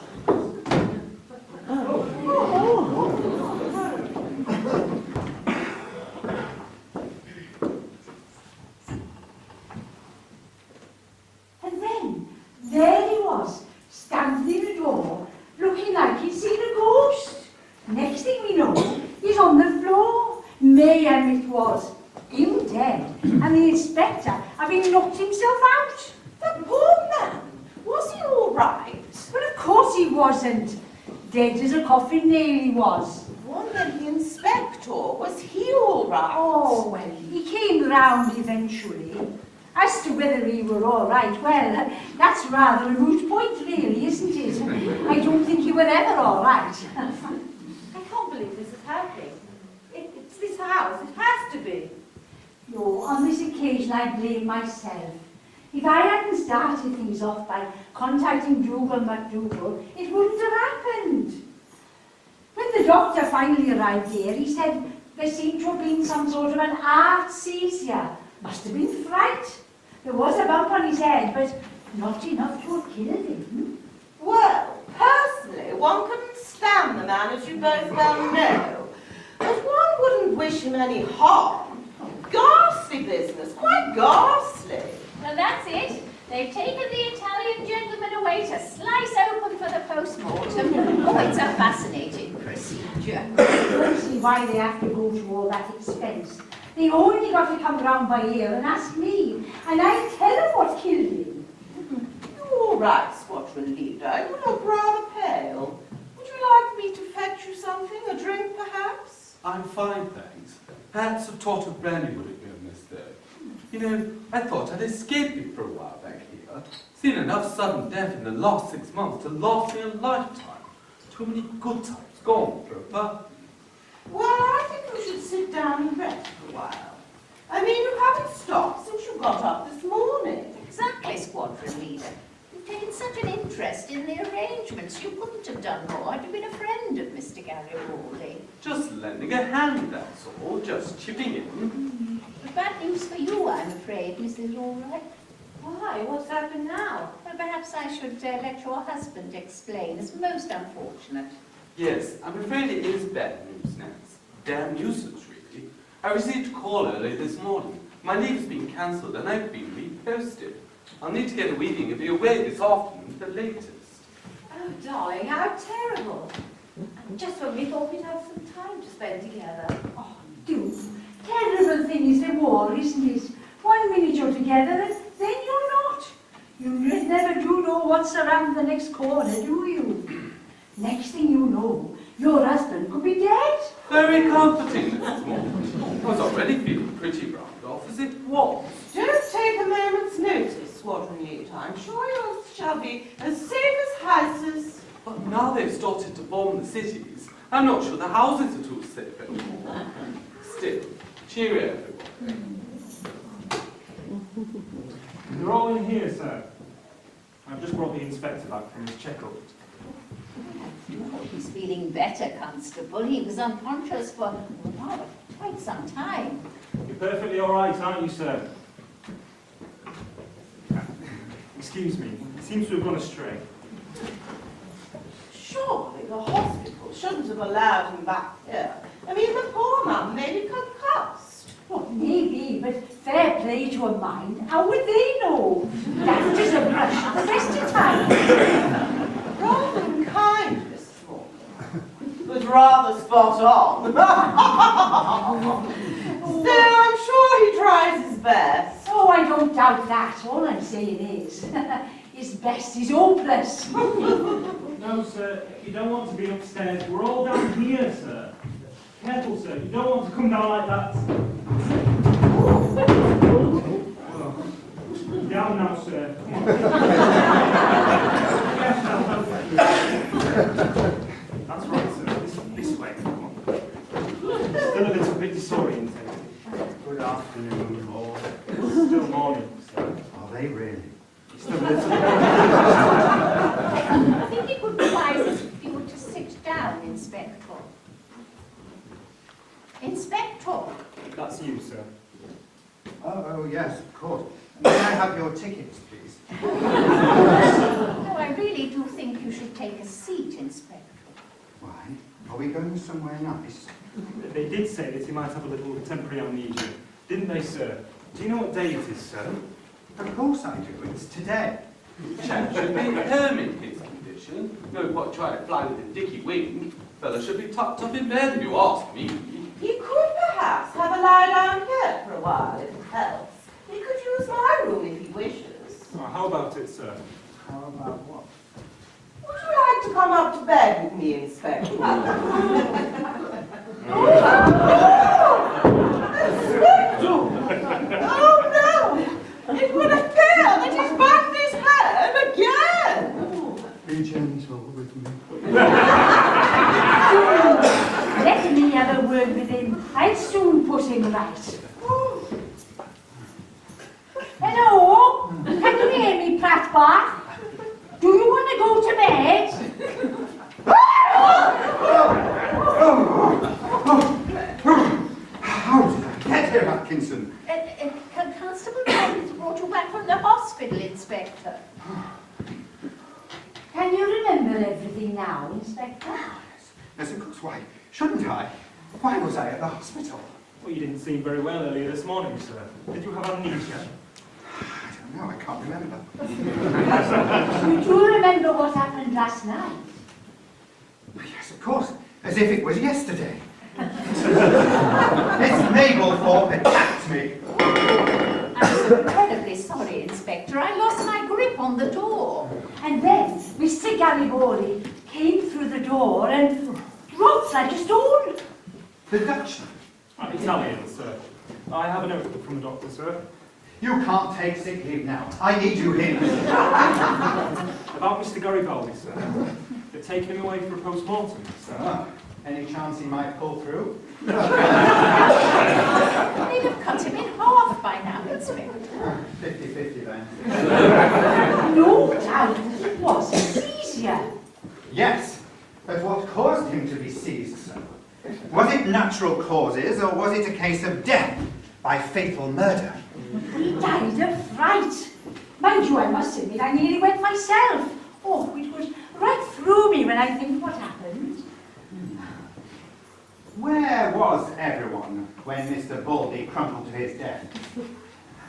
And then, there he was, standing in the door, looking like he'd seen a ghost. Next thing we know, he's on the floor. Mayhem it was. Him dead, and the inspector having knocked himself out. The poor man. Was he all right? Well, of course he wasn't. Dead as a coffin nail he was. Wonder the inspector. Was he all right? Oh, well, he came round eventually. As to whether he were all right, well, that's rather a moot point, really, isn't it? I don't think he were ever all right. I can't believe this is happening. It's this house. It has to be. No, on this occasion I blame myself. If I hadn't started things off by contacting Dougal MacDougall, it wouldn't have happened. When the doctor finally arrived here, he said there seemed to have been some sort of an heart seizure. Must have been fright. There was a bump on his head, but not enough to have killed him. Well, personally, one couldn't stand the man, as you both well know. But one wouldn't wish him any harm. Ghastly business, quite ghastly. Well, that's it. They've taken the Italian gentleman away to slice open for the post-mortem. Oh, it's a fascinating procedure. I don't see why they have to go to all that expense. They only got to come round by here and ask me, and I'll tell them what killed him. You all right, squadron leader? You look rather pale. Would you like me to fetch you something? A drink, perhaps? I'm fine, thanks. Perhaps a tot of brandy would have been this day. You know, I thought I'd escaped it for a while back here. Seen enough sudden death in the last 6 months to last me a lifetime. Too many good times gone, Trooper. Well, I think you should sit down and rest for a while. I mean, you haven't stopped since you got up this morning. Exactly, squadron leader. You've taken such an interest in the arrangements. You couldn't have done more had you been a friend of Mr. Garibaldi. Just lending a hand, that's all. Just chipping in. But bad news for you, I'm afraid, Mrs. Allwright. Why? What's happened now? Well, perhaps I should let your husband explain. It's most unfortunate. Yes, I'm afraid it is bad news, Nance. Damn nuisance, really. I received a call early this morning. My leave's been cancelled and I've been reposted. I'll need to get a weeding and be away this afternoon at the latest. Oh, darling, how terrible. And just when we thought we'd have some time to spend together. Oh, do. Terrible thing is the war, isn't it? 1 minute you're together, and then you're not. You never do know what's around the next corner, do you? Next thing you know, your husband could be dead. Very comforting this morning. I was already feeling pretty round off as it was. Don't take a moment's notice, squadron leader. I'm sure you shall be as safe as houses. But now they've started to bomb the cities, I'm not sure the houses are too safe anymore. Still, cheerio, everyone. You're all in here, sir. I've just brought the inspector back from his checkup. Oh, he's feeling better, Constable. He was unconscious for quite some time. You're perfectly all right, aren't you, sir? Excuse me. He seems to have gone astray. Surely the hospital shouldn't have allowed him back here. I mean, the poor man may be concussed. Well, maybe, but fair play to a mind. How would they know? That is a brush at the best of times. Rather unkind, Mrs. Morgan, but rather spot on. Still, I'm sure he tries his best. Oh, I don't doubt that. All I'm saying is, his best is hopeless. No, sir. You don't want to be upstairs. We're all down here, sir. Careful, sir. You don't want to come down like that. Oh. Down now, sir. Come on. Yes, that's right, sir. This way. Come on. Still a little bit disorientated. Good afternoon, all. It's still morning, sir. Are they really? Still a little I think it would be wise if you were to sit down, Inspector. Inspector, somewhere nice? They did say that he might have a little temporary amnesia, didn't they, sir? Do you know what day it is, sir? Of course I do. It's today. Chap should be firm in his condition. No point trying to fly with a dicky wing. Fella should be tucked up in bed, if you ask me. He could perhaps have a lie down here for a while if it helps. He could use my room if he wishes. Oh, how about it, sir? How about what? Would you like to come up to bed with me, Inspector? Oh no! It would appear that he's banged his head again! Be gentle with me. Let me have a word with him. I'll soon put him right. Hello? Can you hear me, Prattbar? Do you want to go to bed? How did I get here, Atkinson? Constable Collins brought you back from the hospital, Inspector. Can you remember everything now, Inspector? Yes, of course. Why shouldn't I? Why was I at the hospital? Well, you didn't seem very well earlier this morning, sir. Did you have amnesia? I don't know. I can't remember. You do remember what happened last night? Yes, of course. As if it was yesterday. Miss Mabel Thorpe attacked me. I'm incredibly sorry, Inspector. I lost my grip on the door. And then Mr. Garibaldi came through the door and dropped like a stone. The Dutchman. I'm Italian, sir. I have a note from the doctor, sir. You can't take sick leave now. I need you here. About Mr. Garibaldi, sir. They're taking him away for a post-mortem, sir. Ah, any chance he might pull through? They'd have cut him in half by now, Inspector. 50-50 then. No doubt it was seizure. Yes, but what caused him to be seized, sir? Was it natural causes, or was it a case of death by fatal murder? He died of fright. Mind you, I must admit, I nearly went myself. Oh, it was right through me when I think what happened. Where was everyone when Mr. Baldy crumpled to his death?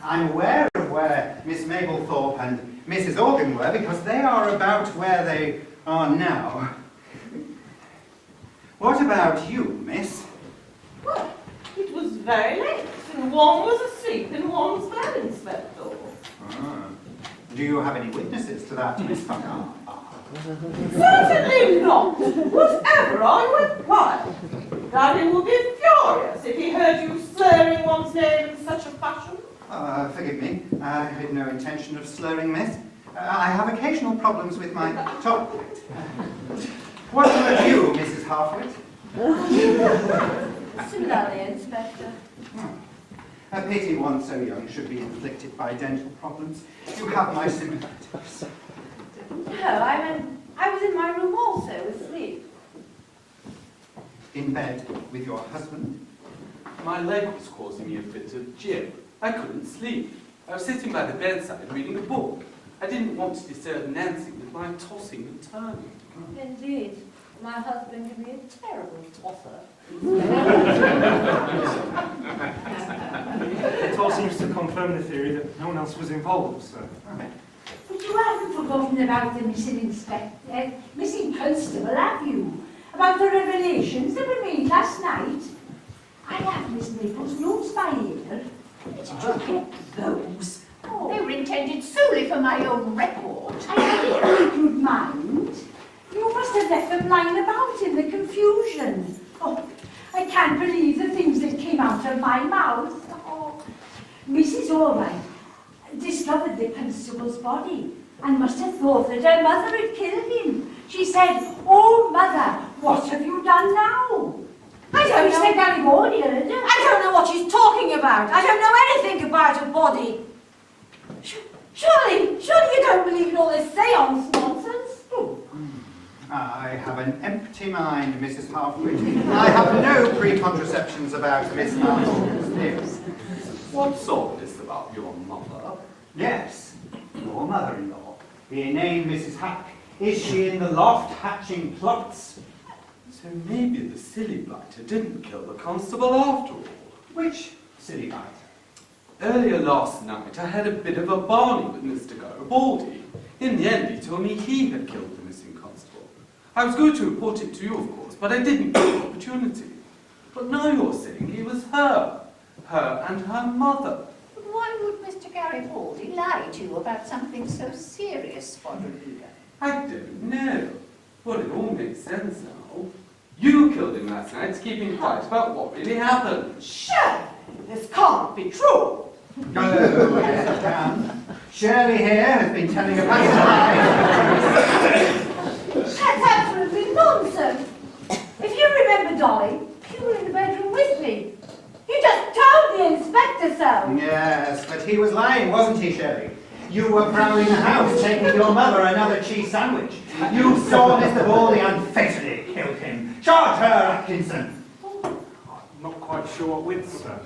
I'm aware of where Miss Mabel Thorpe and Mrs. Organ were because they are about where they are now. What about you, miss? Well, it was very late, and one was asleep in one's bed, Inspector. Ah. Do you have any witnesses to that, Miss Tucker? Certainly not. Whatever I went wild. Daddy would be furious if he heard you slurring one's name in such a fashion. Forgive me. I had no intention of slurring, miss. I have occasional problems with my top plate. What about you, Mrs. Harford? Similarly, Inspector. A pity one so young should be inflicted by dental problems. You have my sympathies. No, I was in my room also, asleep. In bed with your husband? My leg was causing me a fit of jib. I couldn't sleep. I was sitting by the bedside reading a book. I didn't want to disturb Nancy with my tossing and turning. Indeed. My husband can be a terrible tosser. It all seems to confirm the theory that no one else was involved, sir. But you haven't forgotten about the missing constable, have you? About the revelations that were made last night? I have Miss Maple's notes by here. Did you get those? Oh, They were intended solely for my own record. I really good mind. You must have left them lying about in the confusion. Oh, I can't believe the things that came out of my mouth. Oh. Mrs. Allwright discovered the constable's body and must have thought that her mother had killed him. She said, "Oh, Mother, what have you done now?" I don't know. Mr. Garibaldi, I don't know what she's talking about. I don't know anything about her body. Surely you don't believe in all this seance nonsense? Oh. I have an empty mind, Mrs. Harford. I have no preconceptions about Miss Marple's news. What's all this about your mother? Yes, your mother-in-law. Be name Mrs. Hack. Is she in the loft hatching plots? So maybe the silly blighter didn't kill the constable after all. Which silly blighter? Earlier last night, I had a bit of a barney with Mr. Garibaldi. In the end, he told me he had killed the missing constable. I was going to report it to you, of course, but I didn't get the opportunity. But now you're saying he was her and her mother. But why would Mr. Garibaldi lie to you about something so serious, Squadron Leader? I don't know. Well, it all makes sense now. You killed him last night, keeping quiet about what really happened. Shirley, this can't be true. Oh, yes, it can. Shirley here has been telling about That's absolutely nonsense. If you remember, Dolly, you were in the bedroom with me. You just told the inspector so. Yes, but he was lying, wasn't he, Shirley? You were prowling the house, taking your mother another cheese sandwich. You saw Mr. Baldy and fatally killed him. Charge her, Atkinson. I'm not quite sure what with, sir.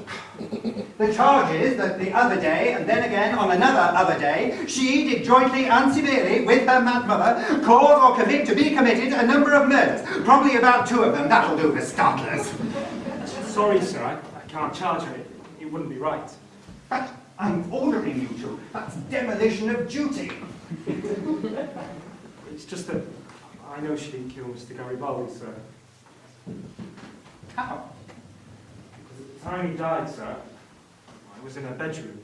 The charge is that the other day, and then again on another other day, she did jointly and severely, with her mad mother, cause or commit to be committed a number of murders. Probably about 2 of them. That'll do for startlers. Sorry, sir, I can't charge her. It wouldn't be right. But I'm ordering you to. That's demolition of duty. It's just that I know she didn't kill Mr. Garibaldi, sir. How? Because at the time he died, sir, I was in her bedroom.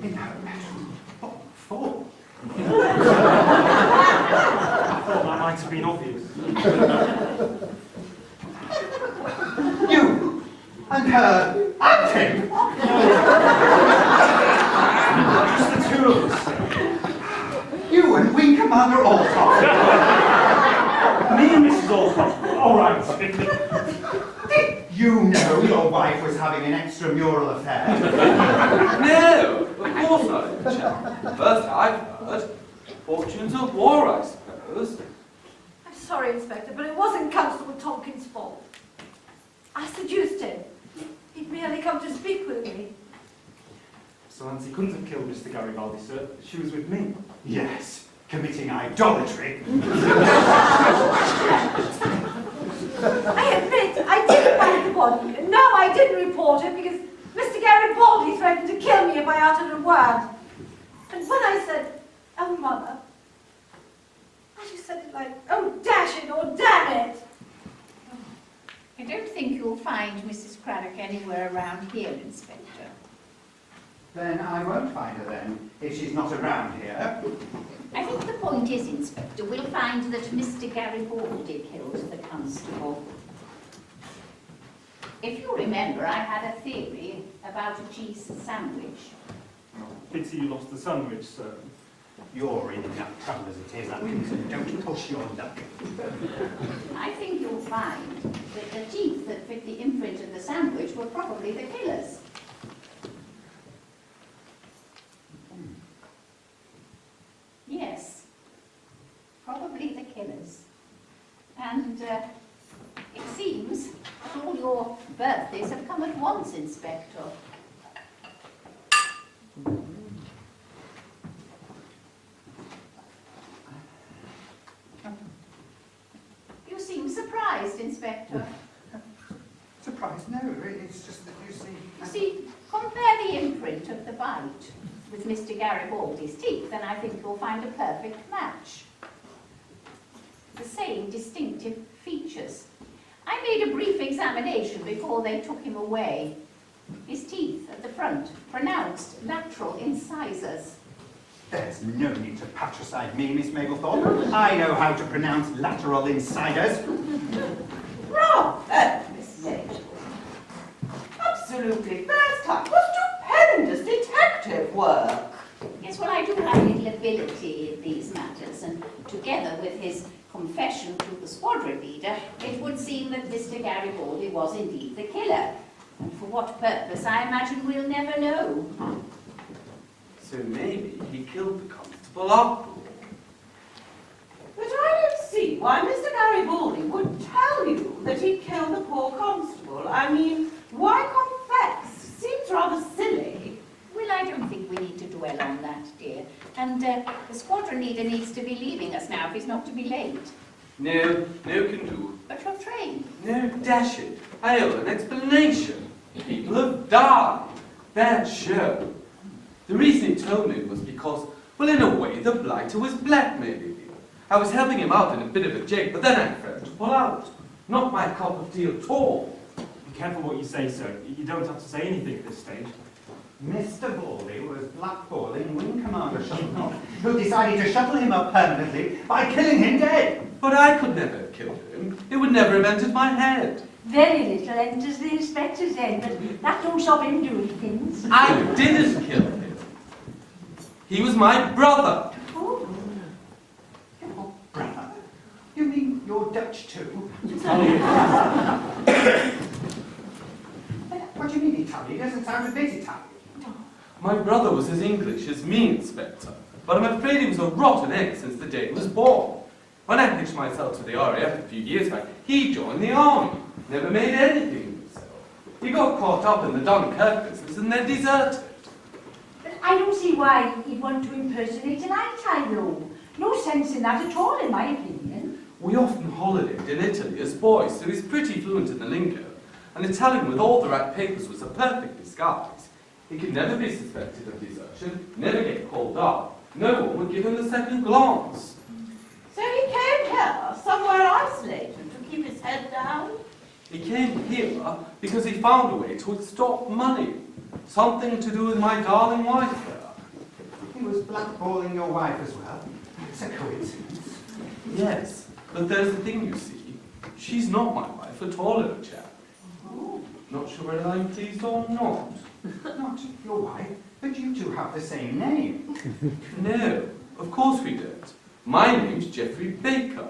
In her bedroom? What for? I thought that might have been obvious. You and her and him? Just the two of us, sir. You and Wing Commander Alcott? Me and Mrs. Alcott. All right. Did you know your wife was having an extramural affair? No, of course not, chap. First I've heard. Fortunes of war, I suppose. I'm sorry, Inspector, but it wasn't Constable Tompkins' fault. I seduced him. He'd merely come to speak with me. So Nancy couldn't have killed Mr. Garibaldi, sir. She was with me. Yes, committing idolatry. I admit I didn't find the body. No, I didn't report it because Mr. Garibaldi threatened to kill me if I uttered a word. And when I said, "Oh, Mother," I just said it like, "Oh, dash it," or "Damn it." I don't think you'll find Mrs. Craddock anywhere around here, Inspector. Then I won't find her then, if she's not around here. I think the point is, Inspector, we'll find that Mr. Garibaldi killed the constable. If you remember, I had a theory about a cheese sandwich. Pity you lost the sandwich, sir. You're in enough trouble as it is, Atkinson. Don't push your luck. I think you'll find that the teeth that fit the imprint of the sandwich were probably the killer's. Yes, probably the killer's. And it seems that all your birthdays have come at once, Inspector. You seem surprised, Inspector. Surprise? No, it's just that you see... You see, compare the imprint of the bite with Mr. Garibaldi's teeth, and I think you'll find a perfect match. The same distinctive features. I made a brief examination before they took him away. His teeth at the front, pronounced lateral incisors. There's no need to patricide me, Miss Mablethorpe. I know how to pronounce lateral insiders. Rather, Miss Maple. Absolutely first-class, stupendous detective work. Yes, well, I do have a little ability in these matters, and together with his confession to the squadron leader, it would seem that Mr. Garibaldi was indeed the killer. And for what purpose, I imagine we'll never know. So maybe he killed the constable after all. But I don't see why Mr. Garibaldi would tell you that he killed the poor constable. I mean, why confess? Seems rather silly. Well, I don't think we need to dwell on that, dear. And the squadron leader needs to be leaving us now if he's not to be late. No, no can do. But you're trained. No, dash it. I owe an explanation. People have died. Bad show. The reason he told me was because, well, in a way, the blighter was blackmailing me. I was helping him out in a bit of a jig, but then I threatened to pull out. Not my cup of tea at all. Be careful what you say, sir. You don't have to say anything at this stage. Mr. Bawley was blackballing Wing Commander Shuttlecock, who decided to shuttle him up permanently by killing him dead. But I could never have killed him. It would never have entered my head. Very little enters the inspector's head, but that don't stop him doing things. I didn't kill him. He was my brother. Oh. Brother? You mean you're Dutch too? What do you mean Italian? He doesn't sound a bit Italian. My brother was as English as me, Inspector, but I'm afraid he was a rotten egg since the day he was born. When I hitched myself to the RAF a few years back, he joined the army. Never made anything of himself. He got caught up in the Dunkirk business and then deserted. But I don't see why he'd want to impersonate an ally, though. No sense in that at all, in my opinion. We often holidayed in Italy as boys, so he's pretty fluent in the lingo. And Italian with all the right papers was a perfect disguise. He could never be suspected of desertion, never get called up. No one would give him the second glance. So he came here, somewhere isolated, to keep his head down? He came here because he found a way to extort money. Something to do with my darling wife there. He was blackballing your wife as well. It's a coincidence. Yes, but there's the thing, you see. She's not my wife at all, little chap. Not sure whether I'm pleased or not. Not your wife, but you two have the same name. No, of course we don't. My name's Geoffrey Baker.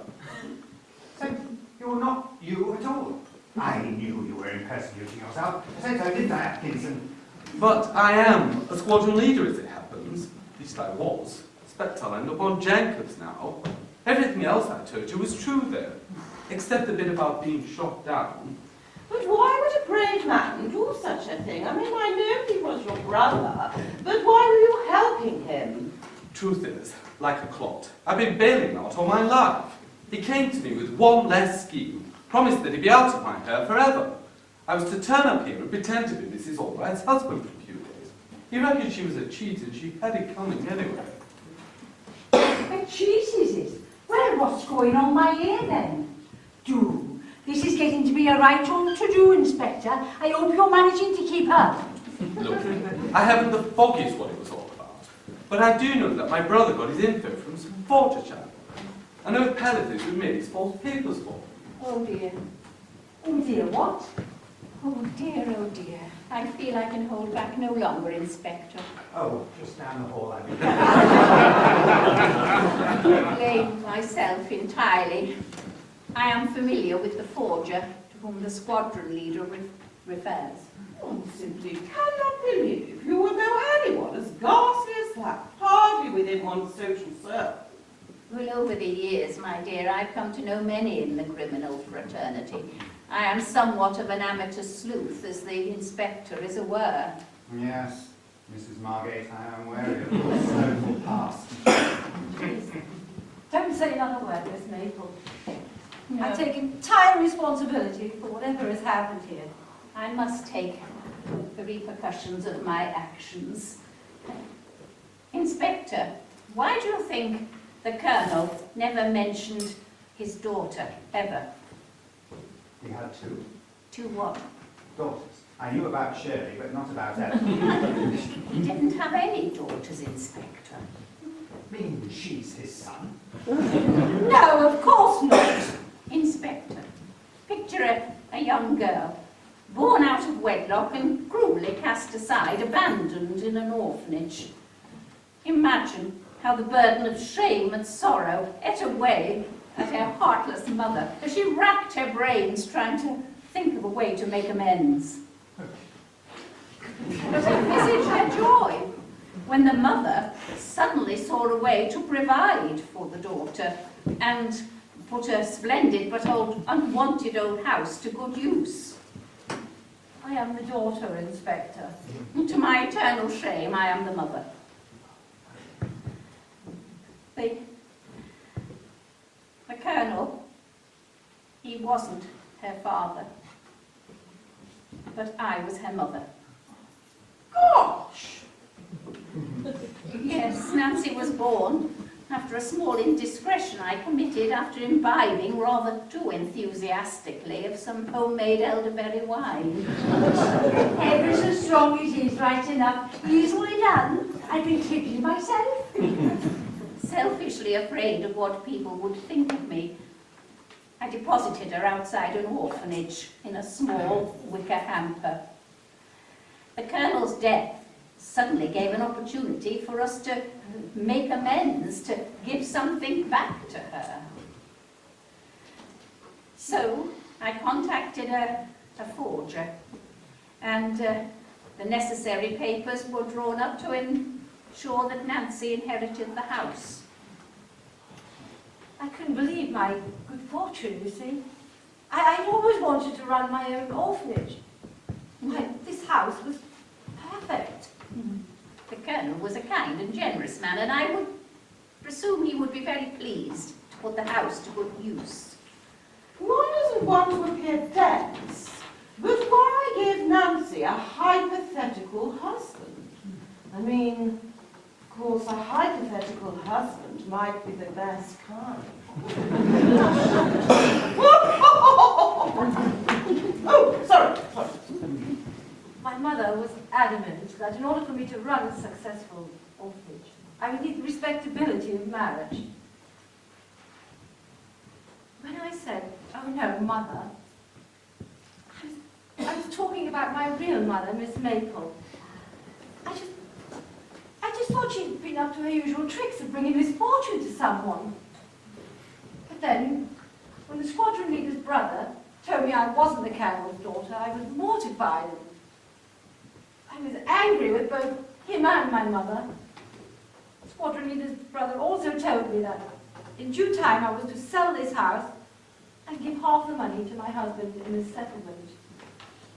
So you're not you at all. I knew you were impersonating yourself. So did I, Atkinson. But I am a squadron leader, as it happens. At least I was. Expect I'll end up on Jankers now. Everything else I told you was true, though. Except the bit about being shot down. But why would a brave man do such a thing? I mean, I know he was your brother, but why were you helping him? Truth is, like a clot, I've been bailing out all my life. He came to me with one less scheme, promised that he'd be out of my hair forever. I was to turn up here and pretend to be Mrs. Albright's husband for a few days. He reckoned she was a cheat and she had it coming anyway. But Jesus, well, what's going on my ear then? Do. This is getting to be a right old to-do, Inspector. I hope you're managing to keep up. Look, I haven't the foggiest what it was all about. But I do know that my brother got his info from some forger chap. I know Palathis who made his false papers for him. Oh dear. Oh dear, what? Oh dear. I feel I can hold back no longer, Inspector. Oh, just down the hall, I mean. I blame myself entirely. I am familiar with the forger to whom the squadron leader refers. One simply cannot believe you would know anyone as ghastly as that, hardly within one's social circle. Well, over the years, my dear, I've come to know many in the criminal fraternity. I am somewhat of an amateur sleuth, as the inspector is aware. Yes, Mrs. Margate, I am wary of your snowful past. Please, don't say another word, Miss Maple. No. I take entire responsibility for whatever has happened here. I must take the repercussions of my actions. Inspector, why do you think the Colonel never mentioned his daughter, ever? He had two To what? daughters. I knew about Shirley, but not about Ellen. He didn't have any daughters, Inspector. Mean she's his son? No, of course not. Inspector, picture a young girl, born out of wedlock and cruelly cast aside, abandoned in an orphanage. Imagine how the burden of shame and sorrow ate away at her heartless mother as she racked her brains trying to think of a way to make amends. But envisage her joy when the mother suddenly saw a way to provide for the daughter and put her splendid but unwanted old house to good use. I am the daughter, Inspector. To my eternal shame, I am the mother. The Colonel wasn't her father, but I was her mother. Gosh! Yes, Nancy was born after a small indiscretion I committed after imbibing rather too enthusiastically of some homemade elderberry wine. Ever so strong it is, right enough. Easily done. I've been tickling myself. Selfishly afraid of what people would think of me, I deposited her outside an orphanage in a small wicker hamper. The Colonel's death suddenly gave an opportunity for us to make amends, to give something back to her. So I contacted a forger, and the necessary papers were drawn up to ensure that Nancy inherited the house. I couldn't believe my good fortune, you see. I'd always wanted to run my own orphanage. Why, this house was perfect. The Colonel was a kind and generous man, and I would presume he would be very pleased to put the house to good use. One doesn't want to appear dense, but why give Nancy a hypothetical husband? I mean, of course, a hypothetical husband might be the best kind. Oh, sorry. My mother was adamant that in order for me to run a successful orphanage, I would need the respectability of marriage. When I said, "Oh no, Mother," I was talking about my real mother, Miss Maple. I just thought she'd been up to her usual tricks of bringing misfortune to someone. But then, when the squadron leader's brother told me I wasn't the Colonel's daughter, I was mortified. I was angry with both him and my mother. The squadron leader's brother also told me that in due time I was to sell this house and give half the money to my husband in a settlement.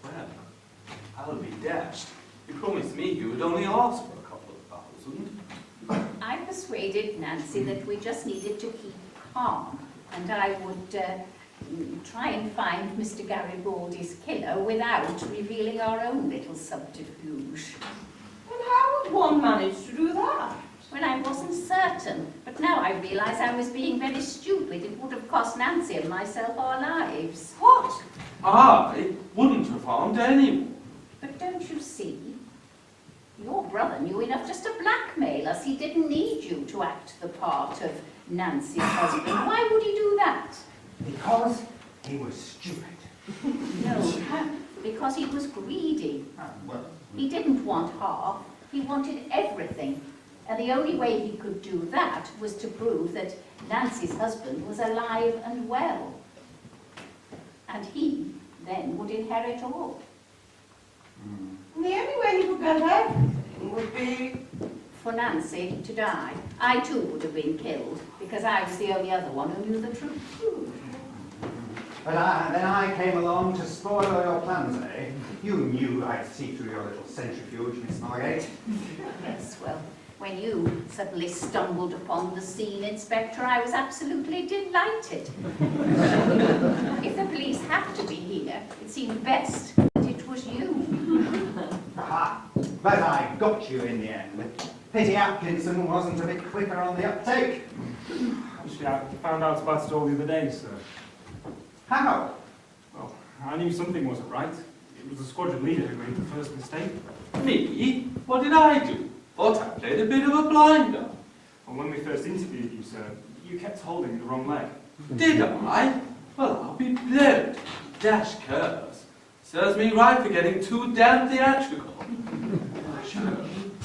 Well, I'll be dashed. You promised me you would only ask for a couple of thousand. I persuaded Nancy that we just needed to keep calm, and I would try and find Mr. Garibaldi's killer without revealing our own little subterfuge. And how would one manage to do that? When I wasn't certain, but now I realise I was being very stupid. It would have cost Nancy and myself our lives. What? I wouldn't have harmed anyone. But don't you see? Your brother knew enough just to blackmail us. He didn't need you to act the part of Nancy's husband. Why would he do that? Because he was stupid. No, because he was greedy. Well, He didn't want half, he wanted everything. And the only way he could do that was to prove that Nancy's husband was alive and well. And he then would inherit all. And the only way he could get everything would be... For Nancy to die. I too would have been killed, because I was the only other one who knew the truth. but then I came along to spoil all your plans, eh? You knew I'd see through your little centrifuge, Miss Margate. Yes, well, when you suddenly stumbled upon the scene, Inspector, I was absolutely delighted. If the police have to be here, it seemed best that it was you. Aha! But I got you in the end. Pity Atkinson wasn't a bit quicker on the uptake. Actually, I found out about it all the other day, sir. How? Well, I knew something wasn't right. It was the squadron leader who made the first mistake. Me? What did I do? Thought I played a bit of a blinder. Well, when we first interviewed you, sir, you kept holding the wrong leg. Did I? Well, I'll be blowed. Dash curves. Serves me right for getting too damn theatrical.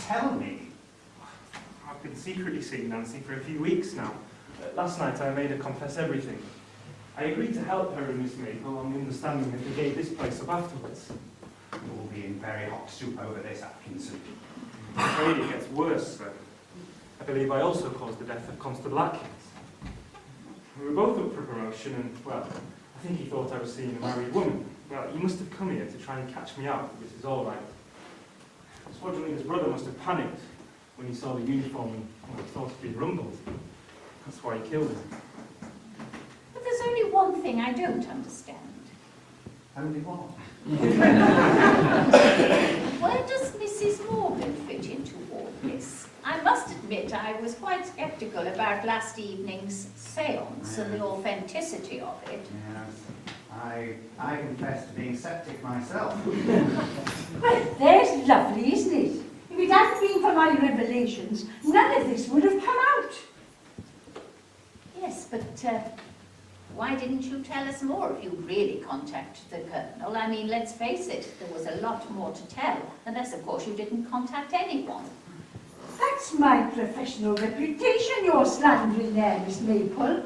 Tell me. I've been secretly seeing Nancy for a few weeks now. Last night I made her confess everything. I agreed to help her and Miss Maple on the understanding that they gave this place up afterwards. You'll be in very hot soup over this, Atkinson. I'm afraid it gets worse, sir. I believe I also caused the death of Constable Atkins. We were both up for promotion and, well, I think he thought I was seeing a married woman. Well, he must have come here to try and catch me out, which is all right. The squadron leader's brother must have panicked when he saw the uniform and thought he'd been rumbled. That's why he killed him. But there's only one one thing I don't understand. Only what? Where does Mrs. Morgan fit into all this? I must admit I was quite sceptical about last evening's séance and the authenticity of it. Yes, I confess to being sceptic myself. Well, there's lovely, isn't it? If it hadn't been for my revelations, none of this would have come out. Yes, but why didn't you tell us more if you really contacted the Colonel? I mean, let's face it, there was a lot more to tell, unless, of course, you didn't contact anyone. That's my professional reputation you're slandering there, Miss Maple.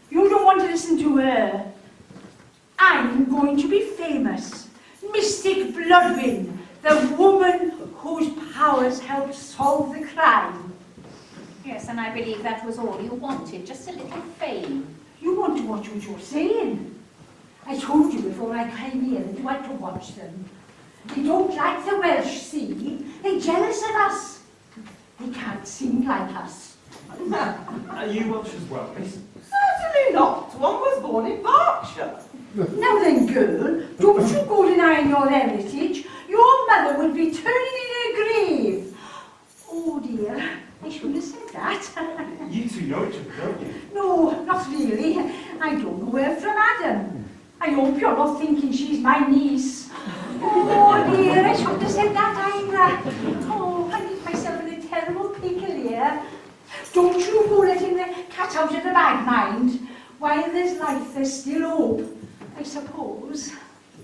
You don't want to listen to her. I'm going to be famous. Mystic Bloodwin, the woman whose powers helped solve the crime. Yes, and I believe that was all you wanted, just a little fame. You want to watch what you're saying. I told you before I came here that you had to watch them. They don't like the Welsh, see? They're jealous of us. They can't sing like us. Are you Welsh as well, miss? Certainly not. One was born in Berkshire. Now then, girl, don't you go denying your heritage. Your mother will be turning in her grave. Oh dear, I shouldn't have said that. You two know each other, don't you? No, not really. I don't know her from Adam. I hope you're not thinking she's my niece. Oh dear, I shouldn't have said that either. Oh, I get myself in a terrible pickle here. Don't you go letting the cat out of the bag, mind. While there's life, there's still hope, I suppose.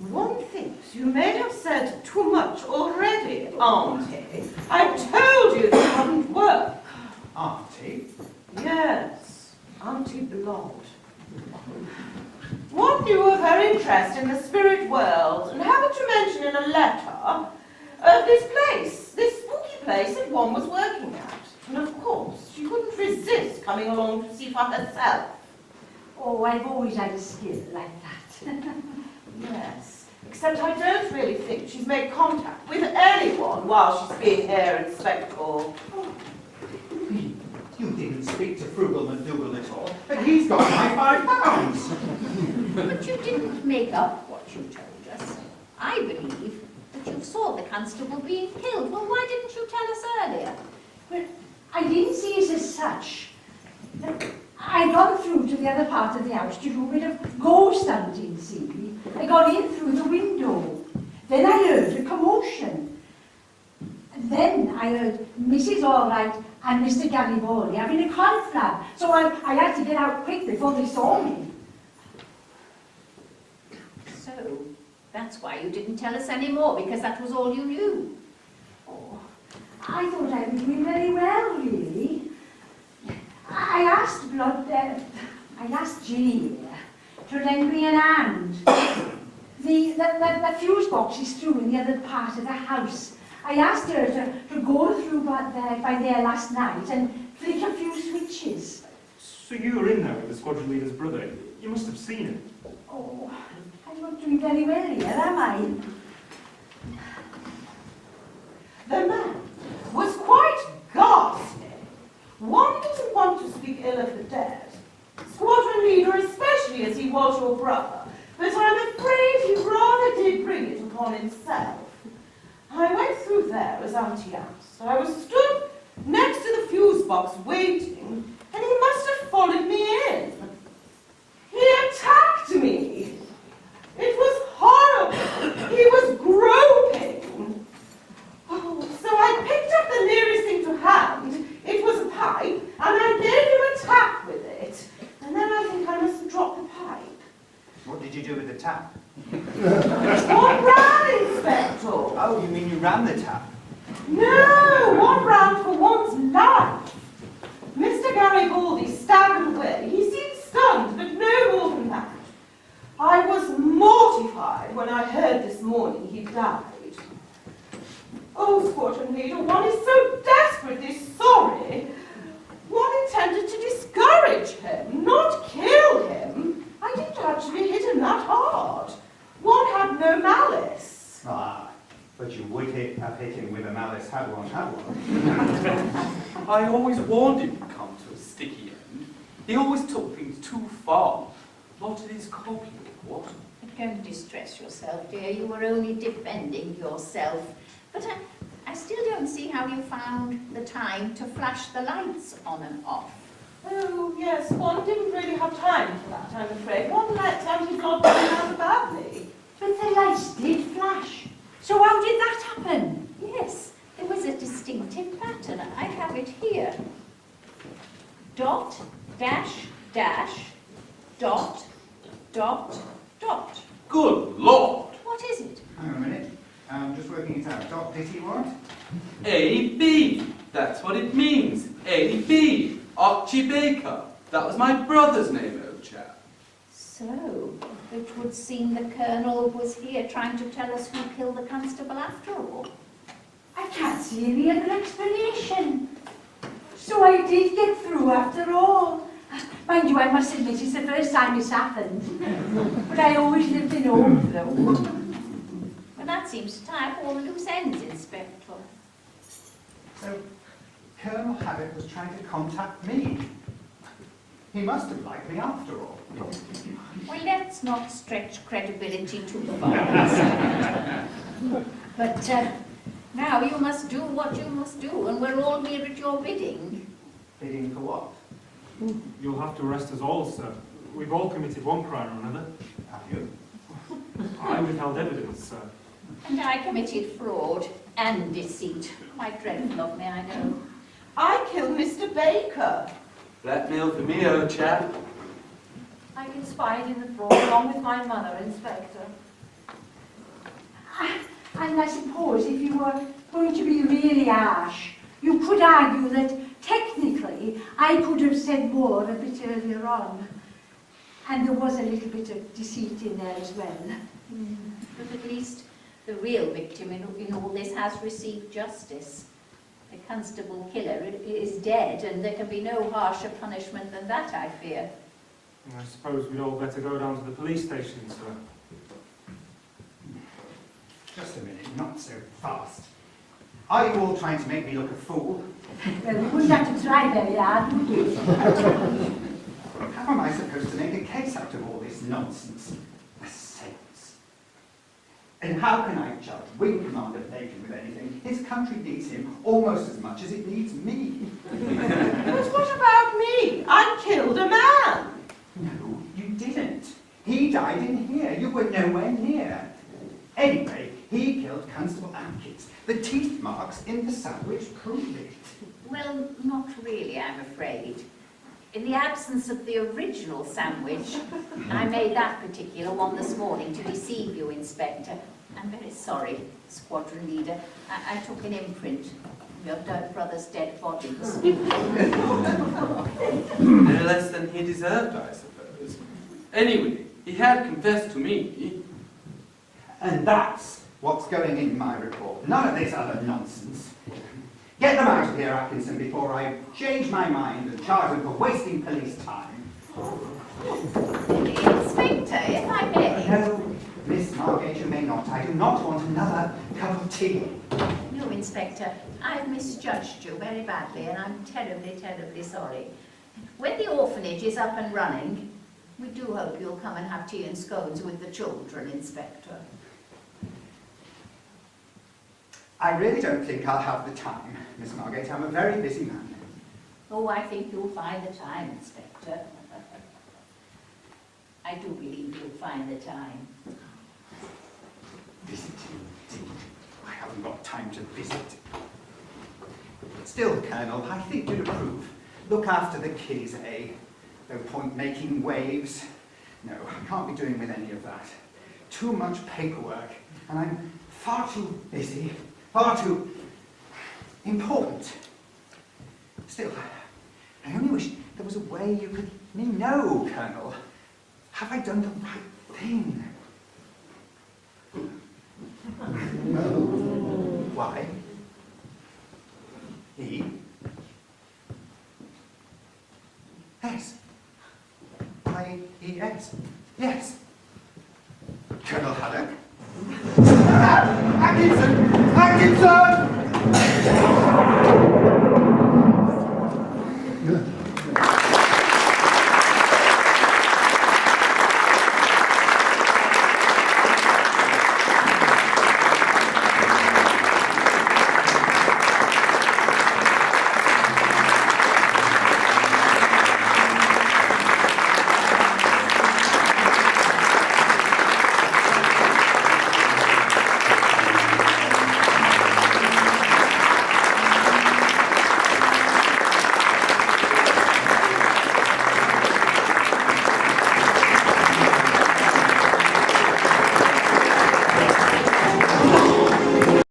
One thinks you may have said too much already, Auntie. I told you this wouldn't work. Auntie? Yes, Auntie Blood. One knew of her interest in the spirit world and happened to mention in a letter of this place, this spooky place that one was working at. And of course, she couldn't resist coming along to see for herself. Oh, I've always had a skill like that. Yes, except I don't really think she's made contact with anyone while she's been here in Spector. You didn't speak to Frugal MacDougall at all, but he's got my £5. But you didn't make up what you told us. I believe that you saw the constable being killed. Well, why didn't you tell us earlier? Well, I didn't see it as such. I'd gone through to the other part of the house to do a bit of ghost hunting, see? I got in through the window. Then I heard a commotion. And then I heard Mrs. Allwright and Mr. Garibaldi having a confab. So I had to get out quick before they saw me. So, that's why you didn't tell us any more, because that was all you knew. Oh, I thought I was doing very well, really. I asked Ginny to lend me an hand. The fuse box is through in the other part of the house. I asked her to go through by there last night and flick a few switches. So you were in there with the squadron leader's brother. You must have seen him. Oh, I'm not doing very well here, am I? The man was quite ghastly. One doesn't want to speak ill of the dead, squadron leader especially as he was your brother, but I'm afraid he rather did bring it upon himself. I went through there as Auntie asked. I was stood next to the fuse box waiting, and he must have followed me in. He attacked me. It was horrible. He was groping. Oh, so I picked up the nearest thing to hand. It was a pipe, and I gave him a tap with it. And then I think I must have dropped the pipe. What did you do with the tap? One ran, Inspector. Oh, you mean you ran the tap? No, one ran for one's life. Mr. Garibaldi staggered away. He seemed stunned, but no more than that. I was mortified when I heard this morning he died. Oh, Squadron Leader, one is so desperately sorry. One intended to discourage him, not kill him. I didn't actually hit him that hard. One had no malice. Ah, but you would have hit him with a malice had one had one. I always warned him he'd come to a sticky end. He always took things too far. What is copying? What? Don't distress yourself, dear. You were only defending yourself. But I still don't see how you found the time to flash the lights on and off. Oh, yes, one didn't really have time for that, I'm afraid. One let out his lodging rather badly. But the lights did flash. So how did that happen? Yes, there was a distinctive pattern. I have it here. Dot, dash, dash, dot, dot, dot. Good Lord! What is it? Hang on a minute. I'm just working it out. Dot Ditty what? A-B. That's what it means. A-B. Archie Baker. That was my brother's name, old chap. So, it would seem the Colonel was here trying to tell us who killed the constable after all. I can't see any other explanation. So I did get through after all. Mind you, I must admit it's the first time it's happened. But I always lived in hope, though. Well, that seems to tie up all the loose ends, Inspector. So, Colonel Haddock was trying to contact me. He must have liked me after all. Well, let's not stretch credibility too far. But now you must do what you must do, and we're all here at your bidding. Bidding for what? You'll have to arrest us all, sir. We've all committed one crime or another. Have you? I withheld evidence, sir. And I committed fraud and deceit. Quite dreadful of me, I know. I killed Mr. Baker. Blackmail for me, old chap. I conspired in the fraud along with my mother, Inspector. And I suppose if you were going to be really harsh, you could argue that technically I could have said more a bit earlier on. And there was a little bit of deceit in there as well. But at least the real victim in all this has received justice. The constable killer is dead, and there can be no harsher punishment than that, I fear. I suppose we'd all better go down to the police station, sir. Just a minute, not so fast. Are you all trying to make me look a fool? Well, we wouldn't have to try very hard, would we? How am I supposed to make a case out of all this nonsense? A seance. And how can I judge Wing Commander Bacon with anything? His country needs him almost as much as it needs me. But what about me? I killed a man. No, you didn't. He died in here. You were nowhere near. Anyway, he killed Constable Atkins. The teeth marks in the sandwich prove it. Well, not really, I'm afraid. In the absence of the original sandwich, I made that particular one this morning to deceive you, Inspector. I'm very sorry, Squadron Leader. I took an imprint of your brother's dead bodies. No less than he deserved, I suppose. Anyway, he had confessed to me. And that's what's going in my report. None of this other nonsense. Get them out of here, Atkinson, before I change my mind and charge them for wasting police time. Inspector, if I may. No, Miss Margate, you may not. I do not want another cup of tea. No, Inspector, I've misjudged you very badly, and I'm terribly, terribly sorry. When the orphanage is up and running, we do hope you'll come and have tea and scones with the children, Inspector. I really don't think I'll have the time, Miss Margate. I'm a very busy man. Oh, I think you'll find the time, Inspector. I do believe you'll find the time. Visit indeed. I haven't got time to visit. Still, Colonel, I think you'd approve. Look after the kiddies, eh? No point making waves. No, I can't be doing with any of that. Too much paperwork, and I'm far too busy, far too important. Still, I only wish there was a way you could let me know, Colonel. Have I done the right thing? No. Why? E? S. I-E-S. Yes. Colonel Haddock. Atkinson! Atkinson!